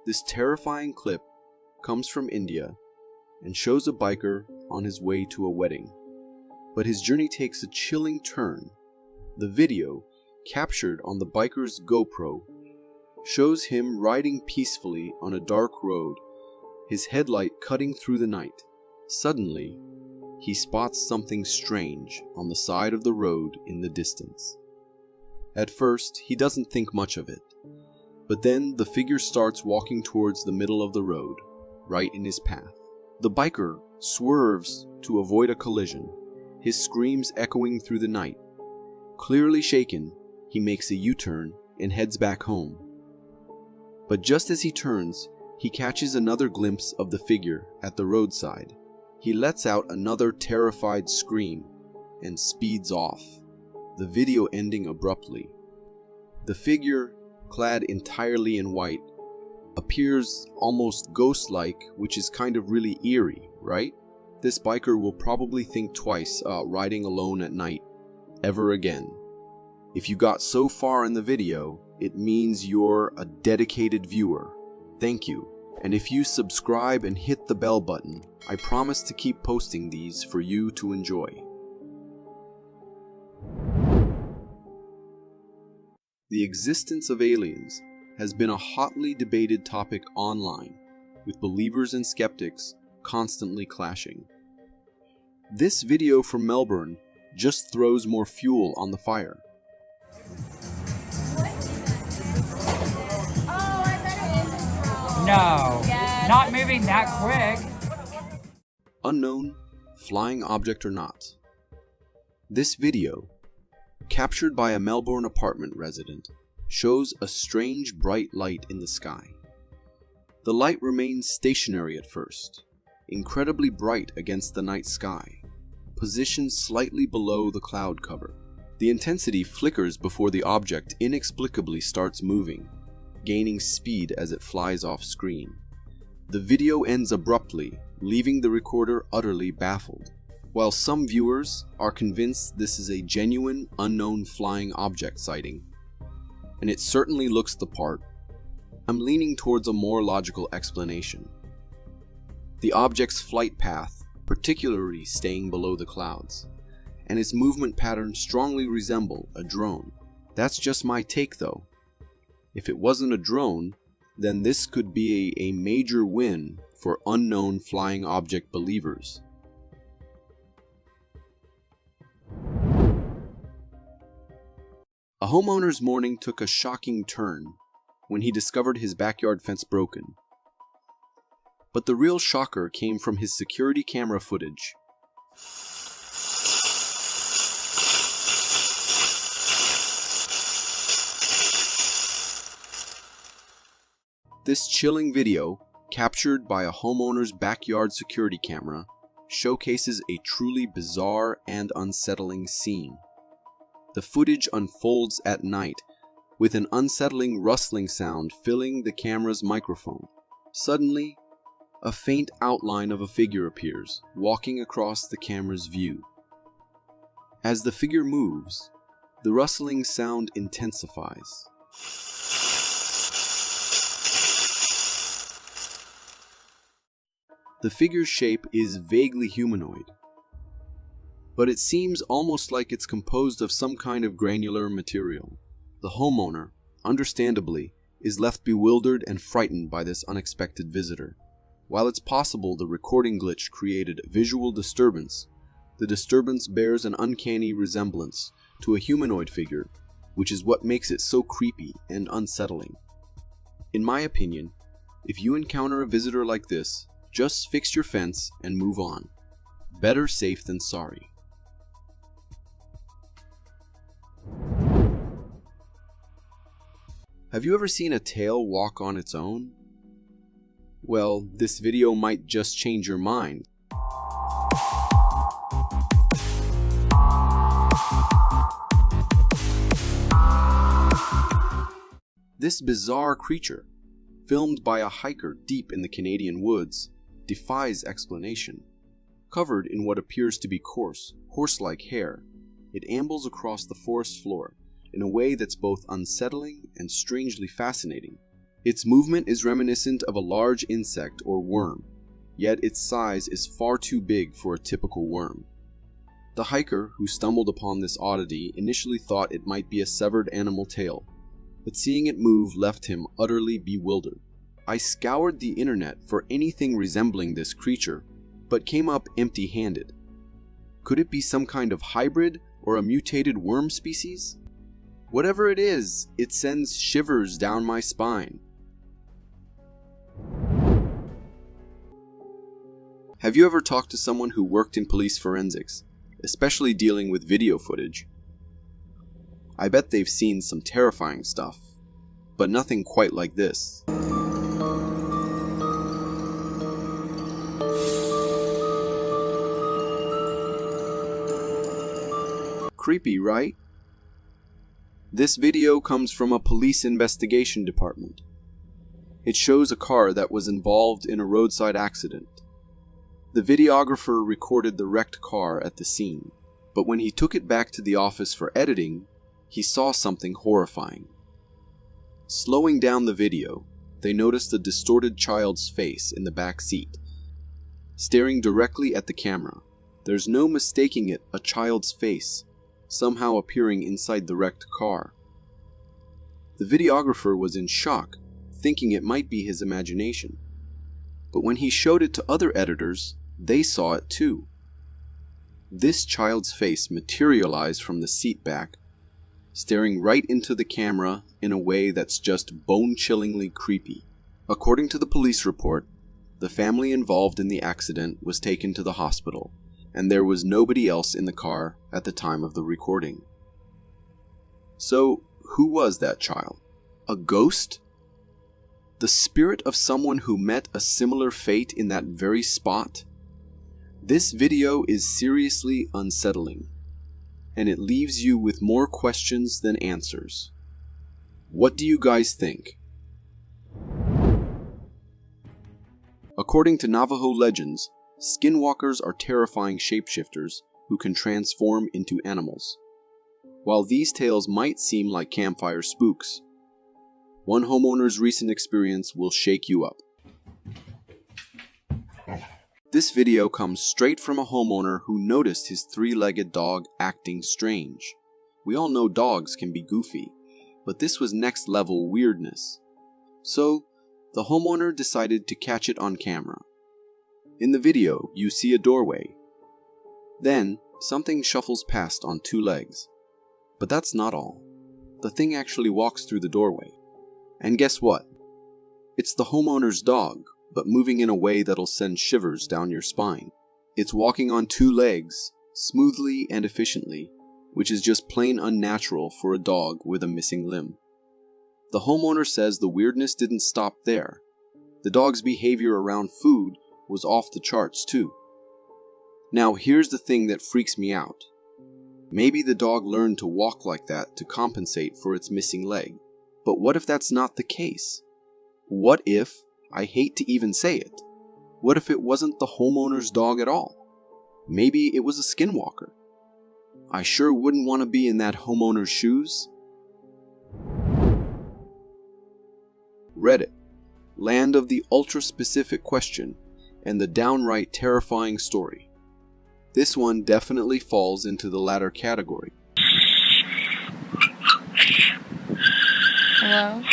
This terrifying clip comes from India and shows a biker on his way to a wedding, but his journey takes a chilling turn. The video, captured on the biker's GoPro, shows him riding peacefully on a dark road, his headlight cutting through the night. Suddenly, he spots something strange on the side of the road in the distance. At first, he doesn't think much of it, but then the figure starts walking towards the middle of the road, right in his path. The biker swerves to avoid a collision, his screams echoing through the night. Clearly shaken, he makes a U-turn and heads back home. But just as he turns, he catches another glimpse of the figure at the roadside. He lets out another terrified scream and speeds off, the video ending abruptly. The figure, clad entirely in white, appears almost ghost-like, which is kind of really eerie, right? This biker will probably think twice about riding alone at night ever again. If you got so far in the video, it means you're a dedicated viewer. Thank you. And if you subscribe and hit the bell button, I promise to keep posting these for you to enjoy. The existence of aliens has been a hotly debated topic online, with believers and skeptics constantly clashing. This video from Melbourne just throws more fuel on the fire. No, not moving that quick. Unknown, flying object or not. This video, captured by a Melbourne apartment resident, shows a strange bright light in the sky. The light remains stationary at first, incredibly bright against the night sky, positioned slightly below the cloud cover. The intensity flickers before the object inexplicably starts moving, gaining speed as it flies off screen. The video ends abruptly, leaving the recorder utterly baffled. While some viewers are convinced this is a genuine unknown flying object sighting, and it certainly looks the part, I'm leaning towards a more logical explanation. The object's flight path, particularly staying below the clouds, and its movement pattern strongly resemble a drone. That's just my take though. If it wasn't a drone, then this could be a major win for unknown flying object believers. A homeowner's morning took a shocking turn when he discovered his backyard fence broken. But the real shocker came from his security camera footage. This chilling video, captured by a homeowner's backyard security camera, showcases a truly bizarre and unsettling scene. The footage unfolds at night, with an unsettling rustling sound filling the camera's microphone. Suddenly, a faint outline of a figure appears, walking across the camera's view. As the figure moves, the rustling sound intensifies. The figure's shape is vaguely humanoid, but it seems almost like it's composed of some kind of granular material. The homeowner, understandably, is left bewildered and frightened by this unexpected visitor. While it's possible the recording glitch created visual disturbance, the disturbance bears an uncanny resemblance to a humanoid figure, which is what makes it so creepy and unsettling. In my opinion, if you encounter a visitor like this, just fix your fence and move on. Better safe than sorry. Have you ever seen a tail walk on its own? Well, this video might just change your mind. This bizarre creature, filmed by a hiker deep in the Canadian woods, defies explanation. Covered in what appears to be coarse, horse-like hair, it ambles across the forest floor in a way that's both unsettling and strangely fascinating. Its movement is reminiscent of a large insect or worm, yet its size is far too big for a typical worm. The hiker who stumbled upon this oddity initially thought it might be a severed animal tail, but seeing it move left him utterly bewildered. I scoured the internet for anything resembling this creature, but came up empty-handed. Could it be some kind of hybrid or a mutated worm species? Whatever it is, it sends shivers down my spine. Have you ever talked to someone who worked in police forensics, especially dealing with video footage? I bet they've seen some terrifying stuff, but nothing quite like this. Creepy, right? This video comes from a police investigation department. It shows a car that was involved in a roadside accident. The videographer recorded the wrecked car at the scene, but when he took it back to the office for editing, he saw something horrifying. Slowing down the video, they noticed a distorted child's face in the back seat, staring directly at the camera. There's no mistaking it a child's face, somehow appearing inside the wrecked car. The videographer was in shock, thinking it might be his imagination. But when he showed it to other editors, they saw it too. This child's face materialized from the seat back, staring right into the camera in a way that's just bone-chillingly creepy. According to the police report, the family involved in the accident was taken to the hospital, and there was nobody else in the car at the time of the recording. So, who was that child? A ghost? The spirit of someone who met a similar fate in that very spot? This video is seriously unsettling, and it leaves you with more questions than answers. What do you guys think? According to Navajo legends, skinwalkers are terrifying shapeshifters who can transform into animals. While these tales might seem like campfire spooks, one homeowner's recent experience will shake you up. This video comes straight from a homeowner who noticed his three-legged dog acting strange. We all know dogs can be goofy, but this was next level weirdness. So, the homeowner decided to catch it on camera. In the video, you see a doorway. Then, something shuffles past on two legs. But that's not all. The thing actually walks through the doorway. And guess what? It's the homeowner's dog, but moving in a way that'll send shivers down your spine. It's walking on two legs, smoothly and efficiently, which is just plain unnatural for a dog with a missing limb. The homeowner says the weirdness didn't stop there. The dog's behavior around food was off the charts too. Now here's the thing that freaks me out. Maybe the dog learned to walk like that to compensate for its missing leg. But what if that's not the case? What if, I hate to even say it, what if it wasn't the homeowner's dog at all? Maybe it was a skinwalker. I sure wouldn't want to be in that homeowner's shoes. Reddit, land of the ultra-specific question and the downright terrifying story. This one definitely falls into the latter category. Hello?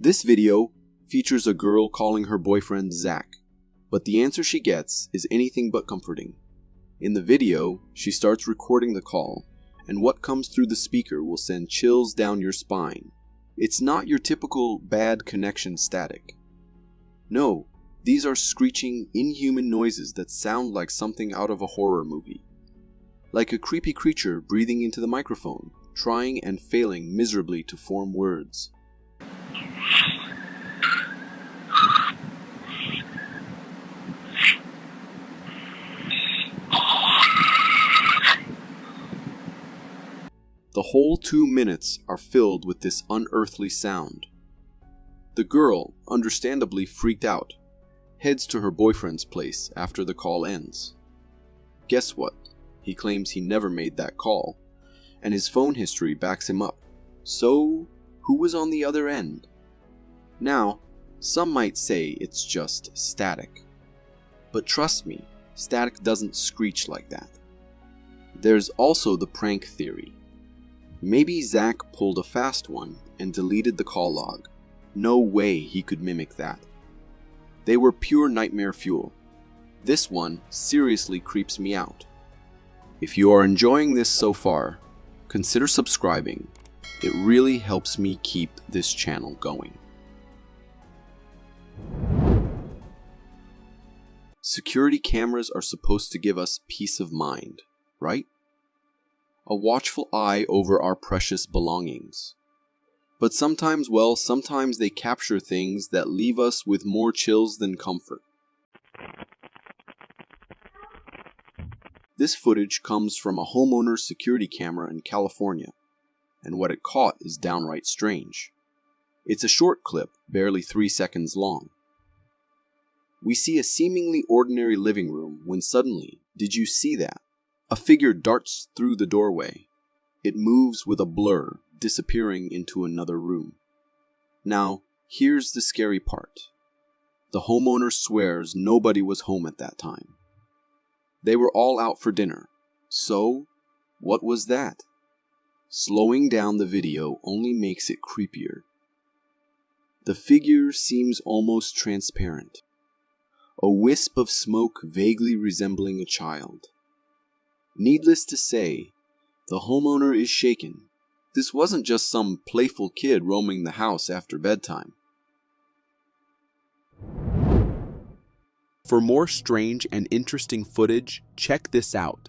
This video features a girl calling her boyfriend Zach, but the answer she gets is anything but comforting. In the video, she starts recording the call, and what comes through the speaker will send chills down your spine. It's not your typical bad connection static. No, these are screeching, inhuman noises that sound like something out of a horror movie. Like a creepy creature breathing into the microphone, trying and failing miserably to form words. The whole 2 minutes are filled with this unearthly sound. The girl, understandably freaked out, heads to her boyfriend's place after the call ends. Guess what? He claims he never made that call, and his phone history backs him up. So, who was on the other end? Now, some might say it's just static. But trust me, static doesn't screech like that. There's also the prank theory. Maybe Zach pulled a fast one and deleted the call log. No way he could mimic that. They were pure nightmare fuel. This one seriously creeps me out. If you are enjoying this so far, consider subscribing. It really helps me keep this channel going. Security cameras are supposed to give us peace of mind, right? A watchful eye over our precious belongings. But sometimes they capture things that leave us with more chills than comfort. This footage comes from a homeowner's security camera in California, and what it caught is downright strange. It's a short clip, barely 3 seconds long. We see a seemingly ordinary living room when suddenly, did you see that? A figure darts through the doorway. It moves with a blur, disappearing into another room. Now, here's the scary part. The homeowner swears nobody was home at that time. They were all out for dinner. So, what was that? Slowing down the video only makes it creepier. The figure seems almost transparent. A wisp of smoke vaguely resembling a child. Needless to say, the homeowner is shaken. This wasn't just some playful kid roaming the house after bedtime. For more strange and interesting footage, check this out.